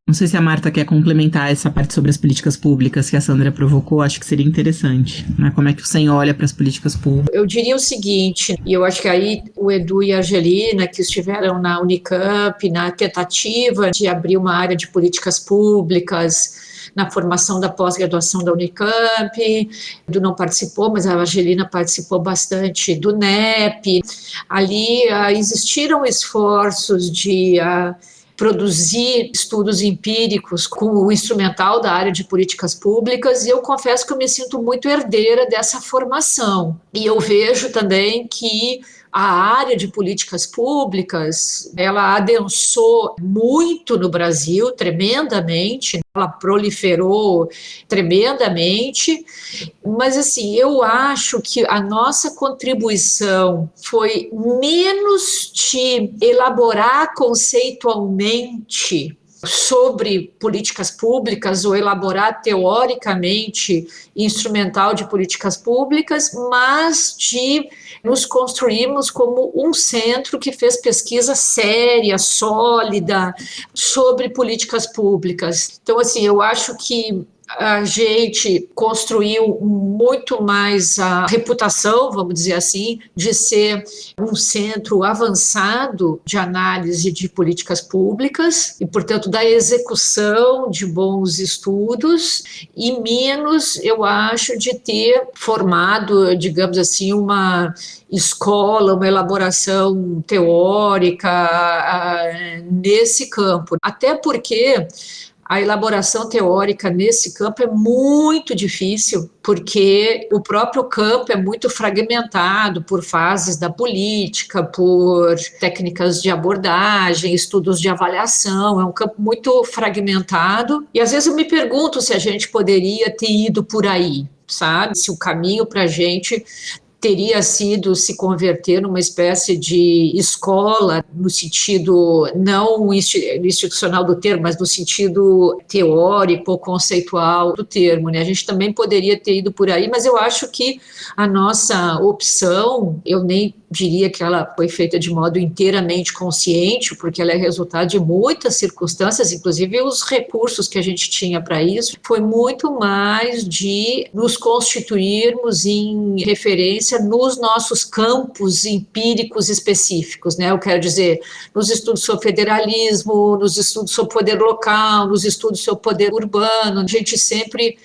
Não sei se a Marta quer complementar essa parte sobre as políticas públicas que a Sandra provocou, acho que seria interessante, né? Como é que o SEM olha para as políticas públicas? Eu diria o seguinte, e eu acho que aí o Edu e a Argelina, que estiveram na Unicamp, na tentativa de abrir uma área de políticas públicas, na formação da pós-graduação da Unicamp, o Edu não participou, mas a Argelina participou bastante do NEP. Ali existiram esforços de produzir estudos empíricos com o instrumental da área de políticas públicas, e eu confesso que eu me sinto muito herdeira dessa formação. E eu vejo também que a área de políticas públicas, ela adensou muito no Brasil, tremendamente, ela proliferou tremendamente, mas assim, eu acho que a nossa contribuição foi menos de elaborar conceitualmente sobre políticas públicas ou elaborar teoricamente instrumental de políticas públicas, mas de nos construirmos como um centro que fez pesquisa séria, sólida, sobre políticas públicas. Então, assim, eu acho que a gente construiu muito mais a reputação, vamos dizer assim, de ser um centro avançado de análise de políticas públicas e, portanto, da execução de bons estudos, e menos, eu acho, de ter formado, digamos assim, uma escola, uma elaboração teórica nesse campo. Até porque a elaboração teórica nesse campo é muito difícil, porque o próprio campo é muito fragmentado por fases da política, por técnicas de abordagem, estudos de avaliação, é um campo muito fragmentado, e às vezes eu me pergunto se a gente poderia ter ido por aí, sabe? Se o caminho para a gente teria sido se converter numa espécie de escola, no sentido não institucional do termo, mas no sentido teórico, conceitual do termo, né? A gente também poderia ter ido por aí, mas eu acho que a nossa opção, eu nem diria que ela foi feita de modo inteiramente consciente, porque ela é resultado de muitas circunstâncias, inclusive os recursos que a gente tinha para isso, foi muito mais de nos constituirmos em referência nos nossos campos empíricos específicos, né? Eu quero dizer, nos estudos sobre federalismo, nos estudos sobre poder local, nos estudos sobre poder urbano, a gente sempre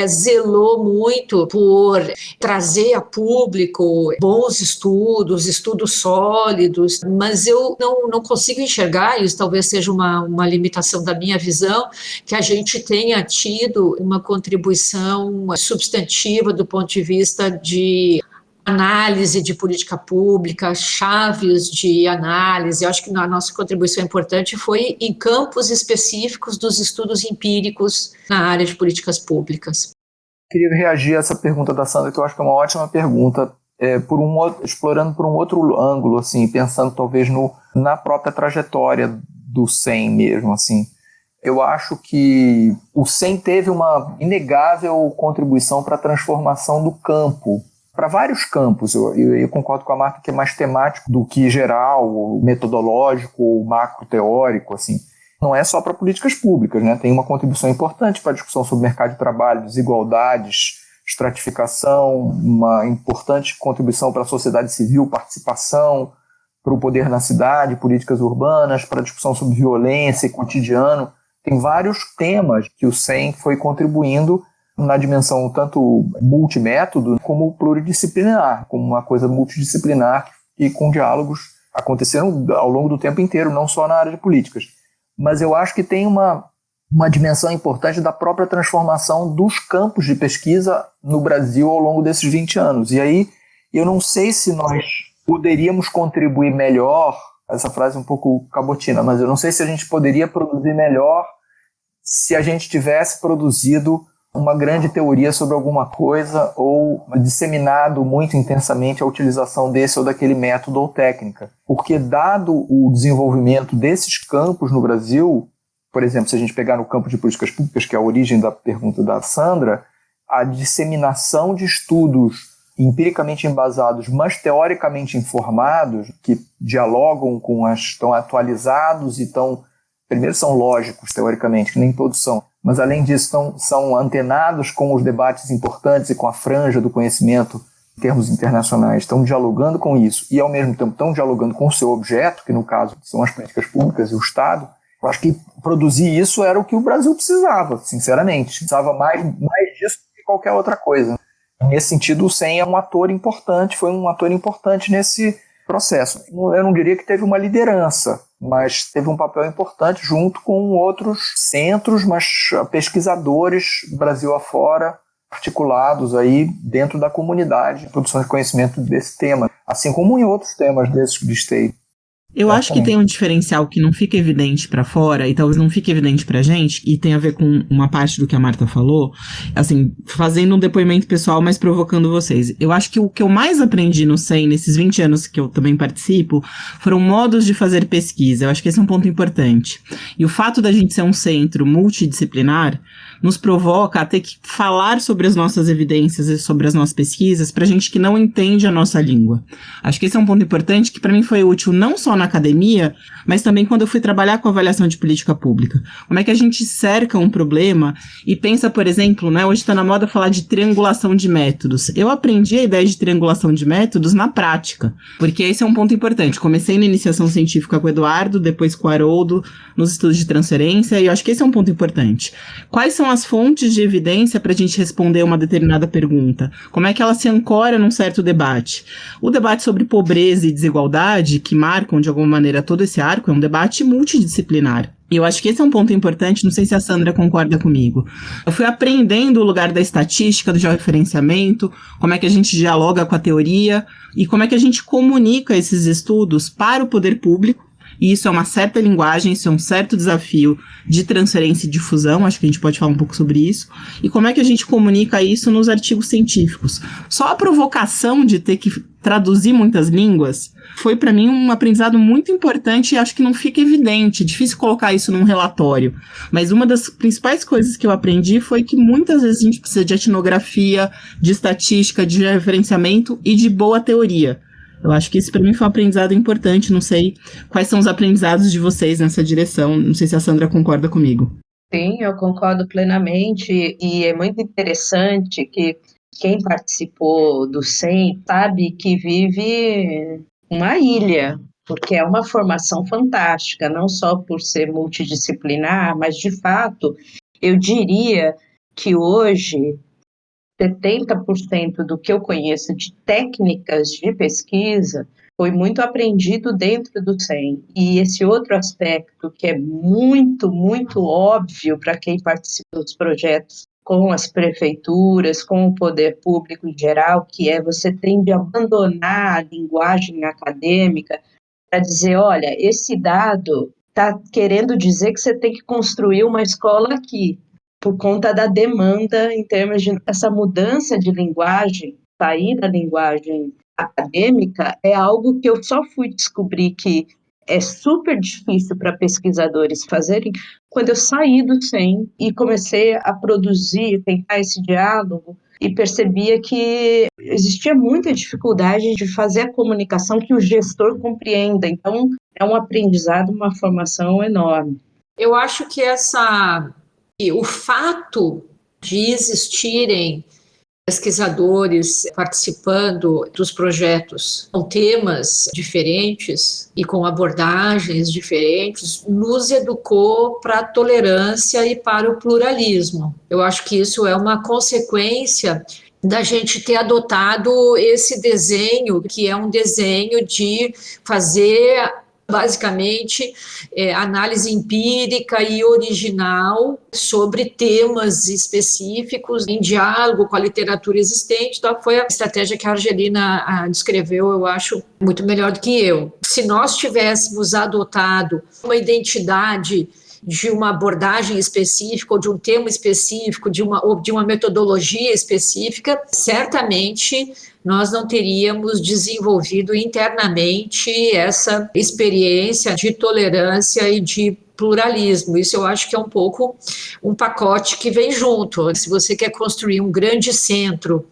zelou muito por trazer a público bons estudos sólidos, mas eu não consigo enxergar, isso talvez seja uma limitação da minha visão, que a gente tenha tido uma contribuição substantiva do ponto de vista de análise de política pública, chaves de análise. Eu acho que a nossa contribuição importante foi em campos específicos dos estudos empíricos na área de políticas públicas. Queria reagir a essa pergunta da Sandra, que eu acho que é uma ótima pergunta, explorando por um outro ângulo, assim, pensando talvez na própria trajetória do CEM mesmo, assim. Eu acho que o CEM teve uma inegável contribuição para a transformação do campo, para vários campos. Eu concordo com a Marta que é mais temático do que geral, metodológico, macro-teórico, assim. Não é só para políticas públicas, né? Tem uma contribuição importante para a discussão sobre mercado de trabalho, desigualdades, estratificação, uma importante contribuição para a sociedade civil, participação, para o poder na cidade, políticas urbanas, para a discussão sobre violência e cotidiano. Tem vários temas que o CEM foi contribuindo na dimensão tanto multimétodo como pluridisciplinar, como uma coisa multidisciplinar e com diálogos aconteceram ao longo do tempo inteiro, não só na área de políticas. Mas eu acho que tem uma dimensão importante da própria transformação dos campos de pesquisa no Brasil ao longo desses 20 anos. E aí eu não sei se nós poderíamos contribuir melhor, essa frase é um pouco cabotina, mas eu não sei se a gente poderia produzir melhor se a gente tivesse produzido uma grande teoria sobre alguma coisa ou disseminado muito intensamente a utilização desse ou daquele método ou técnica. Porque dado o desenvolvimento desses campos no Brasil, por exemplo, se a gente pegar no campo de políticas públicas, que é a origem da pergunta da Sandra, a disseminação de estudos empiricamente embasados, mas teoricamente informados, que dialogam com estão atualizados e primeiro são lógicos teoricamente, que nem todos são, mas além disso são antenados com os debates importantes e com a franja do conhecimento em termos internacionais, estão dialogando com isso e ao mesmo tempo estão dialogando com o seu objeto, que no caso são as políticas públicas e o Estado. Eu acho que produzir isso era o que o Brasil precisava, sinceramente. Precisava mais disso do que qualquer outra coisa. Nesse sentido, o CEM é um ator importante, foi um ator importante nesse processo. Eu não diria que teve uma liderança, mas teve um papel importante junto com outros centros, mas pesquisadores, Brasil afora, articulados aí dentro da comunidade, produção de conhecimento desse tema, assim como em outros temas desses que listei. Eu acho que tem um diferencial que não fica evidente pra fora e talvez não fique evidente pra gente, e tem a ver com uma parte do que a Marta falou, assim, fazendo um depoimento pessoal, mas provocando vocês. Eu acho que o que eu mais aprendi no CEM, nesses 20 anos que eu também participo, foram modos de fazer pesquisa. Eu acho que esse é um ponto importante. E o fato da gente ser um centro multidisciplinar nos provoca a ter que falar sobre as nossas evidências e sobre as nossas pesquisas pra gente que não entende a nossa língua. Acho que esse é um ponto importante que pra mim foi útil não só na na academia, mas também quando eu fui trabalhar com avaliação de política pública. Como é que a gente cerca um problema e pensa, por exemplo, né, hoje está na moda falar de triangulação de métodos. Eu aprendi a ideia de triangulação de métodos na prática, porque esse é um ponto importante. Comecei na iniciação científica com o Eduardo, depois com o Haroldo, nos estudos de transferência, e eu acho que esse é um ponto importante. Quais são as fontes de evidência para a gente responder uma determinada pergunta? Como é que ela se ancora num certo debate? O debate sobre pobreza e desigualdade, que marcam de alguma maneira todo esse arco, é um debate multidisciplinar. E eu acho que esse é um ponto importante, não sei se a Sandra concorda comigo. Eu fui aprendendo o lugar da estatística, do georreferenciamento, como é que a gente dialoga com a teoria e como é que a gente comunica esses estudos para o poder público. E isso é uma certa linguagem, isso é um certo desafio de transferência e difusão, acho que a gente pode falar um pouco sobre isso. E como é que a gente comunica isso nos artigos científicos? Só a provocação de ter que traduzir muitas línguas foi para mim um aprendizado muito importante e acho que não fica evidente, é difícil colocar isso num relatório. Mas uma das principais coisas que eu aprendi foi que muitas vezes a gente precisa de etnografia, de estatística, de referenciamento e de boa teoria. Eu acho que isso para mim foi um aprendizado importante, não sei quais são os aprendizados de vocês nessa direção, não sei se a Sandra concorda comigo. Sim, eu concordo plenamente e é muito interessante que quem participou do SEM sabe que vive uma ilha, porque é uma formação fantástica, não só por ser multidisciplinar, mas de fato, eu diria que hoje 70% do que eu conheço de técnicas de pesquisa foi muito aprendido dentro do SEM. E esse outro aspecto que é muito, muito óbvio para quem participa dos projetos com as prefeituras, com o poder público em geral, que é você tem de abandonar a linguagem acadêmica para dizer, olha, esse dado está querendo dizer que você tem que construir uma escola aqui, por conta da demanda em termos de essa mudança de linguagem, sair da linguagem acadêmica, é algo que eu só fui descobrir que é super difícil para pesquisadores fazerem quando eu saí do SEM e comecei a produzir, tentar esse diálogo e percebia que existia muita dificuldade de fazer a comunicação que o gestor compreenda. Então, é um aprendizado, uma formação enorme. Eu acho que o fato de existirem pesquisadores participando dos projetos com temas diferentes e com abordagens diferentes nos educou para a tolerância e para o pluralismo. Eu acho que isso é uma consequência da gente ter adotado esse desenho, que é um desenho de fazer basicamente análise empírica e original sobre temas específicos em diálogo com a literatura existente. Então foi a estratégia que a Argelina descreveu, eu acho muito melhor do que eu. Se nós tivéssemos adotado uma identidade de uma abordagem específica ou de um tema específico, ou de uma metodologia específica, certamente nós não teríamos desenvolvido internamente essa experiência de tolerância e de pluralismo. Isso eu acho que é um pouco um pacote que vem junto. Se você quer construir um grande centro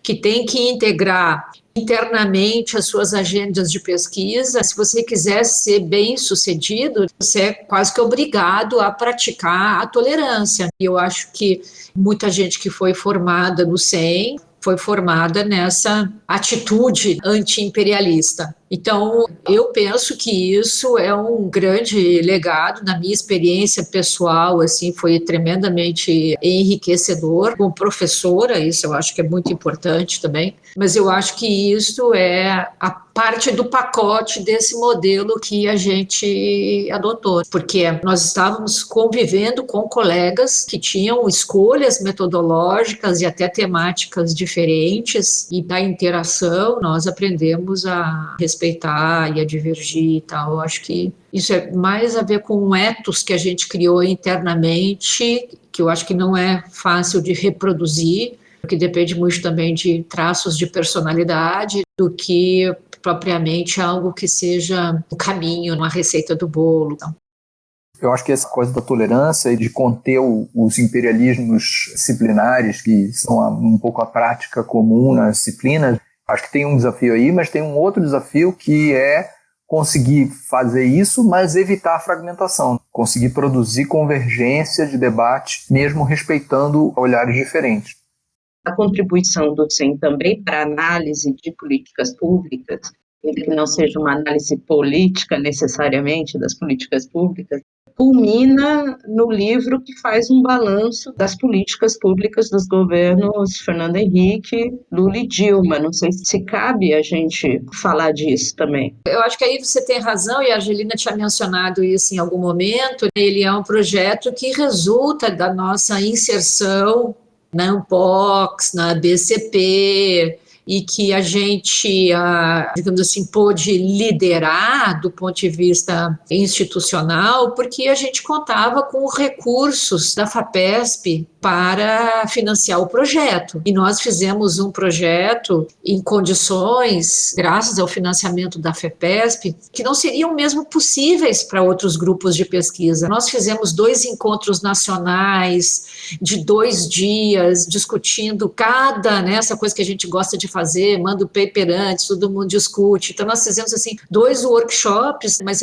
que tem que integrar internamente as suas agendas de pesquisa, se você quiser ser bem-sucedido, você é quase que obrigado a praticar a tolerância. E eu acho que muita gente que foi formada no SEM foi formada nessa atitude anti-imperialista. Então, eu penso que isso é um grande legado. Na minha experiência pessoal, assim, foi tremendamente enriquecedor. Como professora, isso eu acho que é muito importante também, mas eu acho que isso é a parte do pacote desse modelo que a gente adotou, porque nós estávamos convivendo com colegas que tinham escolhas metodológicas e até temáticas diferentes, e da interação nós aprendemos a respeitar e a divergir e tal. Eu acho que isso é mais a ver com um ethos que a gente criou internamente, que eu acho que não é fácil de reproduzir, porque depende muito também de traços de personalidade, do que propriamente algo que seja um caminho, uma receita do bolo. Eu acho que essa coisa da tolerância e de conter os imperialismos disciplinares, que são um pouco a prática comum nas disciplinas, acho que tem um desafio aí, mas tem um outro desafio que é conseguir fazer isso, mas evitar a fragmentação, conseguir produzir convergência de debate, mesmo respeitando olhares diferentes. A contribuição do CEM também para a análise de políticas públicas, que não seja uma análise política necessariamente das políticas públicas, culmina no livro que faz um balanço das políticas públicas dos governos Fernando Henrique, Lula e Dilma. Não sei se cabe a gente falar disso também. Eu acho que aí você tem razão, e a Angelina tinha mencionado isso em algum momento. Ele é um projeto que resulta da nossa inserção na Ampox, na BCP, e que a gente, digamos assim, pôde liderar do ponto de vista institucional, porque a gente contava com recursos da FAPESP para financiar o projeto. E nós fizemos um projeto em condições, graças ao financiamento da FAPESP, que não seriam mesmo possíveis para outros grupos de pesquisa. Nós fizemos 2 encontros nacionais de 2 dias, discutindo essa coisa que a gente gosta de fazer, manda o paper antes, todo mundo discute. Então, nós fizemos, 2 workshops, mas,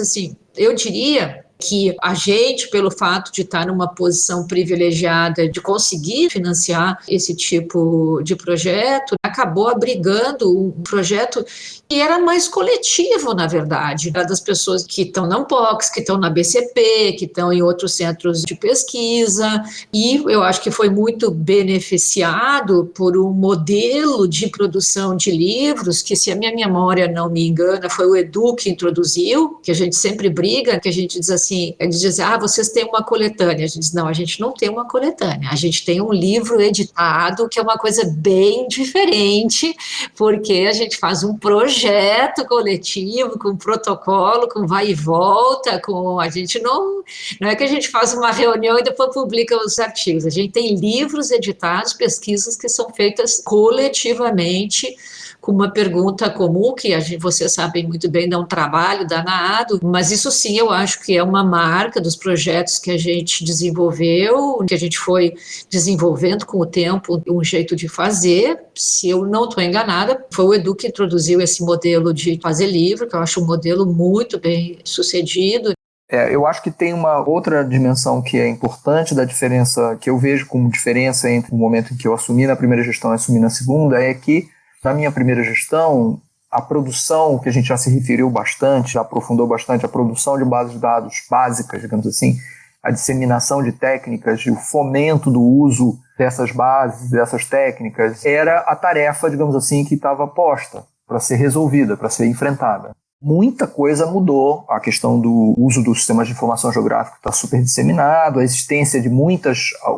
eu diria que a gente, pelo fato de estar numa posição privilegiada de conseguir financiar esse tipo de projeto, acabou abrigando um projeto que era mais coletivo, na verdade, das pessoas que estão na Ampox, que estão na BCP, que estão em outros centros de pesquisa, e eu acho que foi muito beneficiado por um modelo de produção de livros, que, se a minha memória não me engana, foi o Edu que introduziu, que a gente sempre briga, que a gente diz eles dizem, vocês têm uma coletânea. A gente diz, não, a gente não tem uma coletânea, a gente tem um livro editado, que é uma coisa bem diferente, porque a gente faz um projeto coletivo, com protocolo, com vai e volta, a gente não é que a gente faz uma reunião e depois publica os artigos, a gente tem livros editados, pesquisas que são feitas coletivamente, com uma pergunta comum, que vocês sabem muito bem, dá um trabalho danado, mas isso sim, eu acho que é uma marca dos projetos que a gente desenvolveu, que a gente foi desenvolvendo com o tempo um jeito de fazer. Se eu não estou enganada, foi o Edu que introduziu esse modelo de fazer livro, que eu acho um modelo muito bem sucedido. Eu acho que tem uma outra dimensão que é importante da diferença, que eu vejo como diferença entre o momento em que eu assumi na primeira gestão e assumi na segunda, é que na minha primeira gestão, a produção, que a gente já se referiu bastante, já aprofundou bastante, a produção de bases de dados básicas, digamos assim, a disseminação de técnicas, o fomento do uso dessas bases, dessas técnicas, era a tarefa, digamos assim, que estava posta para ser resolvida, para ser enfrentada. Muita coisa mudou, a questão do uso dos sistemas de informação geográfica está super disseminado, a existência de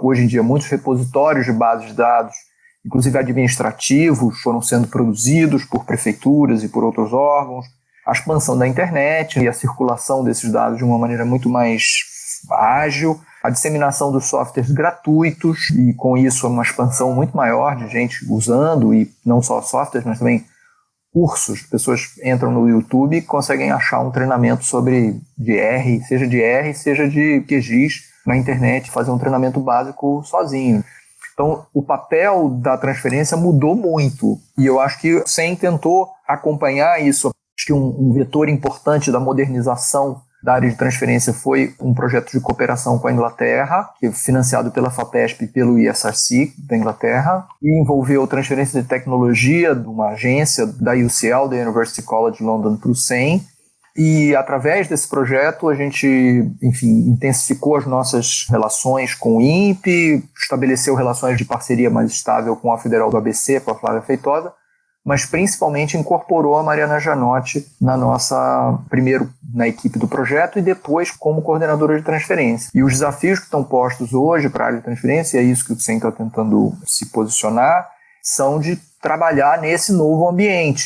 hoje em dia, muitos repositórios de bases de dados, inclusive administrativos, foram sendo produzidos por prefeituras e por outros órgãos, a expansão da internet e a circulação desses dados de uma maneira muito mais ágil, a disseminação dos softwares gratuitos e, com isso, uma expansão muito maior de gente usando, e não só softwares, mas também cursos. Pessoas entram no YouTube e conseguem achar um treinamento sobre seja de QGIS na internet, fazer um treinamento básico sozinho. Então, o papel da transferência mudou muito, e eu acho que o CEM tentou acompanhar isso. Acho que um vetor importante da modernização da área de transferência foi um projeto de cooperação com a Inglaterra, que é financiado pela FAPESP e pelo ISRC da Inglaterra, e envolveu transferência de tecnologia de uma agência da UCL, da University College London, para o CEM. E, através desse projeto, a gente, intensificou as nossas relações com o INPE, estabeleceu relações de parceria mais estável com a Federal do ABC, com a Flávia Feitosa, mas principalmente incorporou a Mariana Janotti primeiro na equipe do projeto e depois como coordenadora de transferência. E os desafios que estão postos hoje para a área de transferência, é isso que o CEM está tentando se posicionar, são de trabalhar nesse novo ambiente,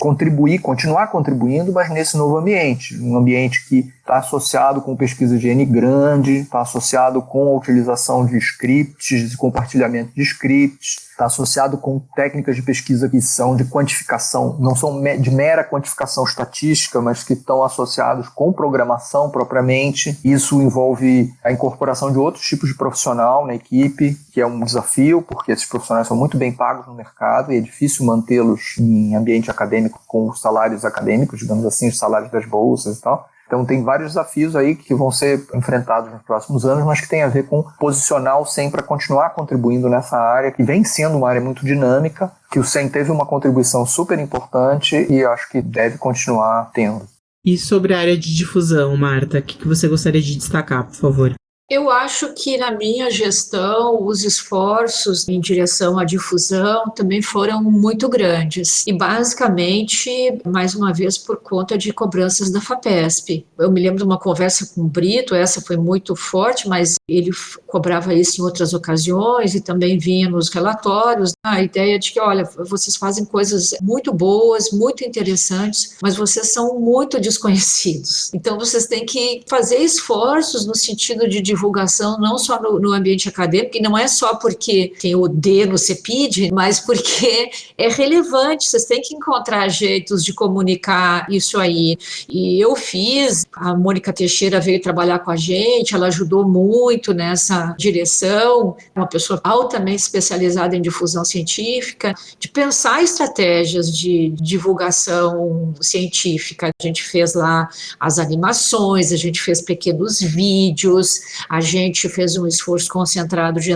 continuar contribuindo, mas nesse novo ambiente, um ambiente que está associado com pesquisa de N grande, está associado com a utilização de scripts, de compartilhamento de scripts, está associado com técnicas de pesquisa que são de quantificação, não são de mera quantificação estatística, mas que estão associados com programação propriamente. Isso envolve a incorporação de outros tipos de profissional na equipe, que é um desafio, porque esses profissionais são muito bem pagos no mercado e é difícil mantê-los em ambiente acadêmico com os salários acadêmicos, digamos assim, os salários das bolsas e tal. Então tem vários desafios aí que vão ser enfrentados nos próximos anos, mas que tem a ver com posicionar o SEM para continuar contribuindo nessa área, que vem sendo uma área muito dinâmica, que o SEM teve uma contribuição super importante e acho que deve continuar tendo. E sobre a área de difusão, Marta, o que você gostaria de destacar, por favor? Eu acho que na minha gestão os esforços em direção à difusão também foram muito grandes e basicamente, mais uma vez, por conta de cobranças da FAPESP. Eu me lembro de uma conversa com o Brito, essa foi muito forte, mas ele cobrava isso em outras ocasiões e também vinha nos relatórios, a ideia de que, olha, vocês fazem coisas muito boas, muito interessantes, mas vocês são muito desconhecidos. Então vocês têm que fazer esforços no sentido de divulgação, não só no ambiente acadêmico, e não é só porque tem o D no CEPID, mas porque é relevante, vocês têm que encontrar jeitos de comunicar isso aí. E eu fiz, a Mônica Teixeira veio trabalhar com a gente, ela ajudou muito nessa direção, uma pessoa altamente especializada em difusão científica, de pensar estratégias de divulgação científica. A gente fez lá as animações, a gente fez pequenos vídeos, a gente fez um esforço concentrado de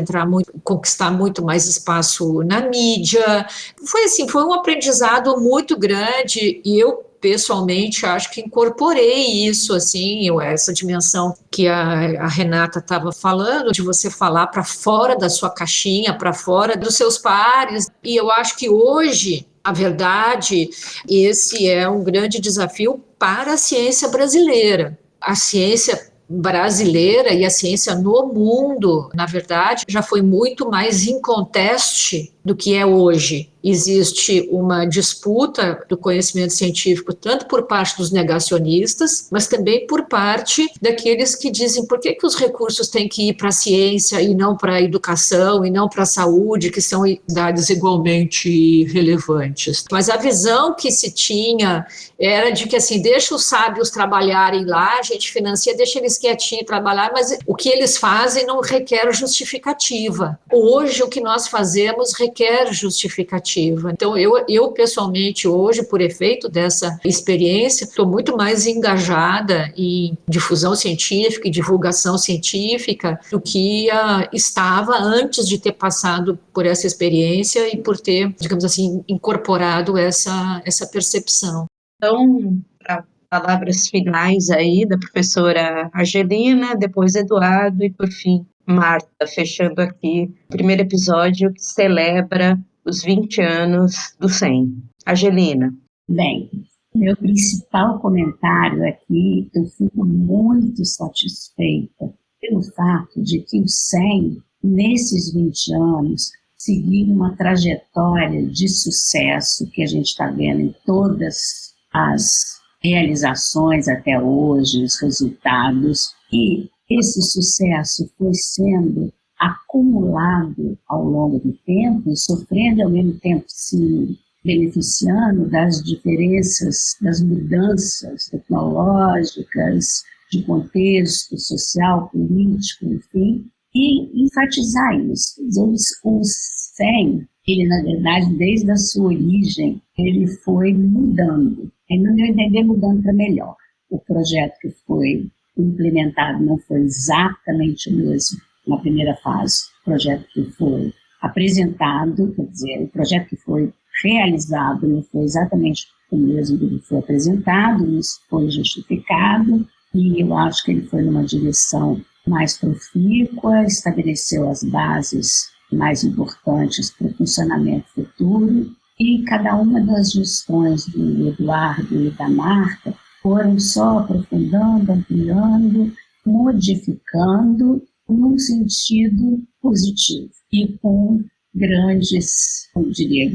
conquistar muito mais espaço na mídia. Foi assim, foi um aprendizado muito grande e eu pessoalmente acho que incorporei isso, assim, essa dimensão que a Renata estava falando, de você falar para fora da sua caixinha, para fora dos seus pares. E eu acho que hoje, na verdade, esse é um grande desafio para a ciência brasileira. A ciência brasileira e a ciência no mundo, na verdade, já foi muito mais inconteste do que é hoje. Existe uma disputa do conhecimento científico, tanto por parte dos negacionistas, mas também por parte daqueles que dizem por que os recursos têm que ir para a ciência e não para a educação e não para a saúde, que são idades igualmente relevantes. Mas a visão que se tinha era de que, assim, deixa os sábios trabalharem lá, a gente financia, deixa eles quietinhos trabalhar, mas o que eles fazem não requer justificativa. Hoje, o que nós fazemos requer justificativa. Então, eu pessoalmente, hoje, por efeito dessa experiência, estou muito mais engajada em difusão científica e divulgação científica do que estava antes de ter passado por essa experiência e por ter, digamos assim, incorporado essa percepção. Então, para palavras finais aí da professora Argelina, depois Eduardo e, por fim, Marta, fechando aqui o primeiro episódio que celebra os 20 anos do SEM. Argelina. Bem, meu principal comentário aqui, eu fico muito satisfeita pelo fato de que o SEM, nesses 20 anos, seguiu uma trajetória de sucesso que a gente está vendo em todas as realizações até hoje, os resultados, e esse sucesso foi sendo acumulado ao longo do tempo e sofrendo ao mesmo tempo se beneficiando das diferenças, das mudanças tecnológicas, de contexto social, político, enfim, e enfatizar isso. Quer dizer, o SEM, ele, na verdade, desde a sua origem, ele foi mudando. Ele não deu a entender mudando para melhor. O projeto que foi implementado não foi exatamente o mesmo na primeira fase. O projeto que foi apresentado, quer dizer, o projeto que foi realizado não foi exatamente o mesmo que foi apresentado, isso foi justificado, e eu acho que ele foi numa direção mais profícua, estabeleceu as bases mais importantes para o funcionamento futuro, e cada uma das gestões do Eduardo e da Marta foram só aprofundando, ampliando, modificando num sentido positivo e com grandes, eu diria,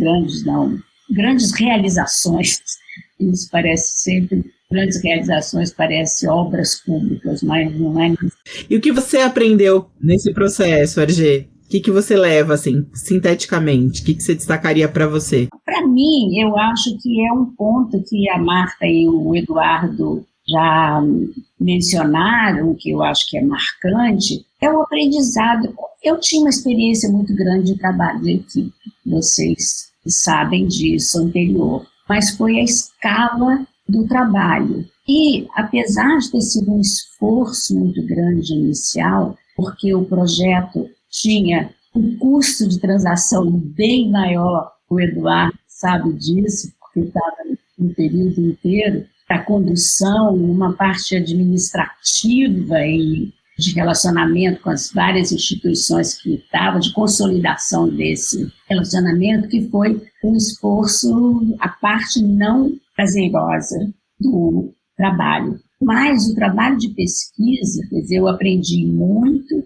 grandes realizações. Isso parece sempre, grandes realizações parecem obras públicas, mas não é. E o que você aprendeu nesse processo, Argê? O que você leva, assim, sinteticamente? O que você destacaria para você? Para mim, eu acho que é um ponto que a Marta e o Eduardo já mencionaram, que eu acho que é marcante, é o aprendizado. Eu tinha uma experiência muito grande de trabalho de equipe. Vocês sabem disso anterior, mas foi a escala do trabalho. E, apesar de ter sido um esforço muito grande inicial, porque o projeto tinha um custo de transação bem maior, o Eduardo sabe disso, porque estava no período inteiro, para condução, uma parte administrativa e de relacionamento com as várias instituições que estavam, de consolidação desse relacionamento, que foi um esforço, a parte não prazerosa do trabalho. Mas o trabalho de pesquisa, quer dizer, eu aprendi muito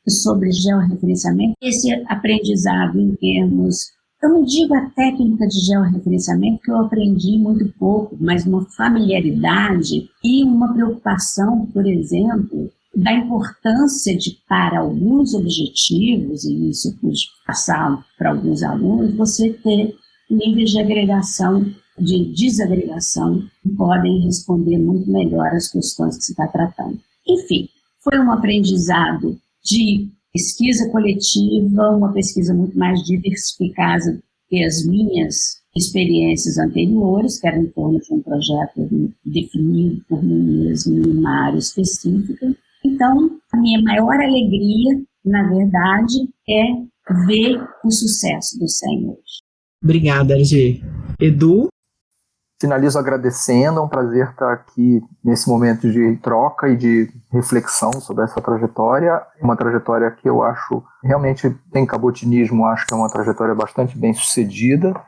sobre georreferenciamento. Esse aprendizado em termos, eu não digo a técnica de georreferenciamento, que eu aprendi muito pouco, mas uma familiaridade e uma preocupação, por exemplo, da importância de, para alguns objetivos, e isso eu pude passar para alguns alunos, você ter níveis de agregação, de desagregação, que podem responder muito melhor às questões que se está tratando. Enfim, foi um aprendizado de pesquisa coletiva, uma pesquisa muito mais diversificada que as minhas experiências anteriores, que eram em torno de um projeto definido por mim mesmo em uma área específica. Então, a minha maior alegria, na verdade, é ver o sucesso do SEM hoje. Obrigada, G. Edu? Finalizo agradecendo, é um prazer estar aqui nesse momento de troca e de reflexão sobre essa trajetória, uma trajetória que eu acho, realmente tem cabotinismo, acho que é uma trajetória bastante bem sucedida,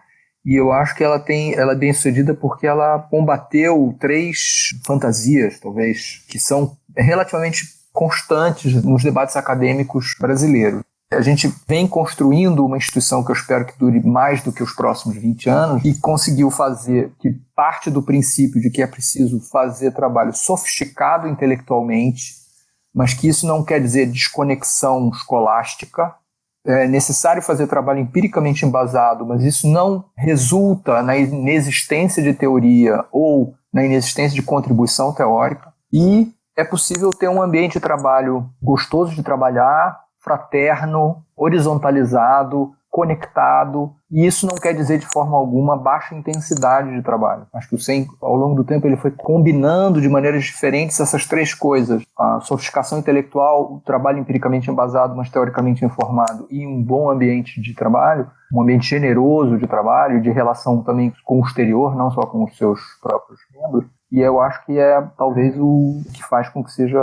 e eu acho que ela é bem sucedida porque ela combateu 3 fantasias, talvez, que são relativamente constantes nos debates acadêmicos brasileiros. A gente vem construindo uma instituição que eu espero que dure mais do que os próximos 20 anos e conseguiu fazer que parte do princípio de que é preciso fazer trabalho sofisticado intelectualmente, mas que isso não quer dizer desconexão escolástica. É necessário fazer trabalho empiricamente embasado, mas isso não resulta na inexistência de teoria ou na inexistência de contribuição teórica. E é possível ter um ambiente de trabalho gostoso de trabalhar, fraterno, horizontalizado, conectado, e isso não quer dizer de forma alguma baixa intensidade de trabalho. Acho que o SEM, ao longo do tempo, ele foi combinando de maneiras diferentes essas 3 coisas: a sofisticação intelectual, o trabalho empiricamente embasado, mas teoricamente informado, e um bom ambiente de trabalho, um ambiente generoso de trabalho, de relação também com o exterior, não só com os seus próprios membros. E eu acho que é talvez o que faz com que seja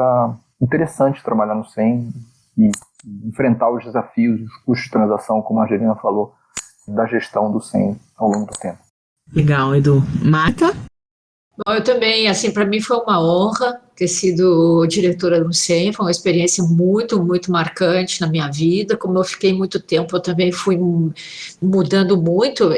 interessante trabalhar no SEM e enfrentar os desafios, os custos de transação, como a Angelina falou, da gestão do SEM ao longo do tempo. Legal, Edu. Marta? Bom, eu também, assim, para mim foi uma honra ter sido diretora do SEM, foi uma experiência muito, muito marcante na minha vida. Como eu fiquei muito tempo, eu também fui mudando muito,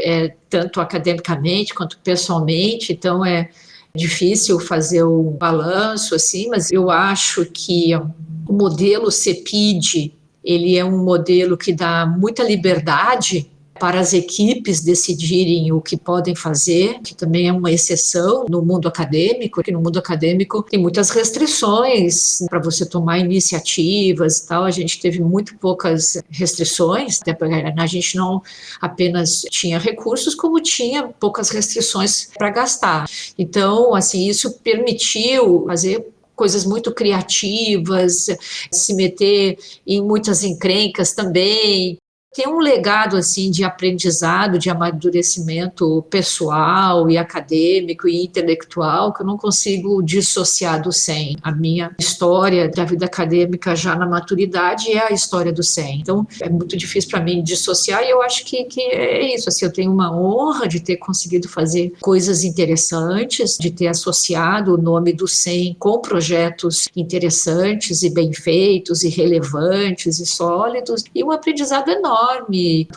tanto academicamente quanto pessoalmente, então é difícil fazer o balanço, assim, mas eu acho que o modelo CEPID, ele é um modelo que dá muita liberdade para as equipes decidirem o que podem fazer, que também é uma exceção no mundo acadêmico, porque no mundo acadêmico tem muitas restrições para você tomar iniciativas e tal. A gente teve muito poucas restrições, até porque a gente não apenas tinha recursos, como tinha poucas restrições para gastar. Então, assim, isso permitiu fazer coisas muito criativas, se meter em muitas encrencas também. Tem um legado assim de aprendizado, de amadurecimento pessoal e acadêmico e intelectual que eu não consigo dissociar do SEM. A minha história da vida acadêmica já na maturidade é a história do SEM. Então é muito difícil para mim dissociar e eu acho que é isso. Assim, eu tenho uma honra de ter conseguido fazer coisas interessantes, de ter associado o nome do SEM com projetos interessantes e bem feitos e relevantes e sólidos e um aprendizado enorme,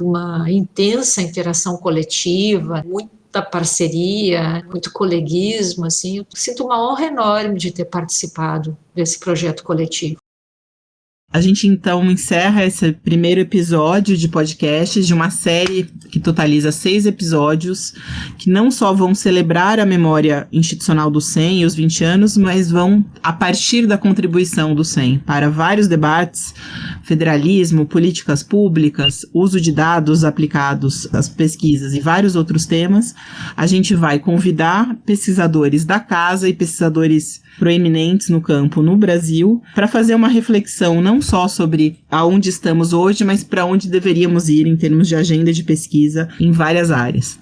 uma intensa interação coletiva, muita parceria, muito coleguismo, assim. Eu sinto uma honra enorme de ter participado desse projeto coletivo. A gente então encerra esse primeiro episódio de podcast de uma série que totaliza 6 episódios, que não só vão celebrar a memória institucional do SEM e os 20 anos, mas vão, a partir da contribuição do SEM para vários debates, federalismo, políticas públicas, uso de dados aplicados às pesquisas e vários outros temas, a gente vai convidar pesquisadores da casa e pesquisadores proeminentes no campo no Brasil para fazer uma reflexão não só sobre aonde estamos hoje, mas para onde deveríamos ir em termos de agenda de pesquisa em várias áreas.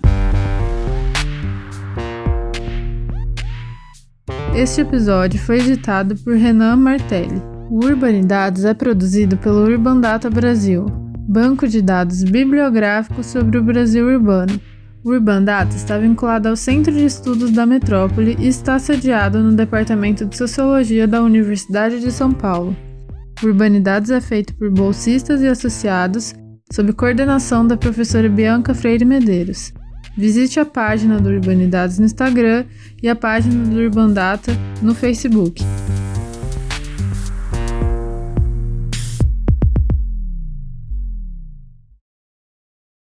Este episódio foi editado por Renan Martelli. O Urbanidades é produzido pelo Urban Data Brasil, banco de dados bibliográficos sobre o Brasil urbano. O Urban Data está vinculado ao Centro de Estudos da Metrópole e está sediado no Departamento de Sociologia da Universidade de São Paulo. O Urbanidades é feito por bolsistas e associados, sob coordenação da professora Bianca Freire Medeiros. Visite a página do Urbanidades no Instagram e a página do Urban Data no Facebook.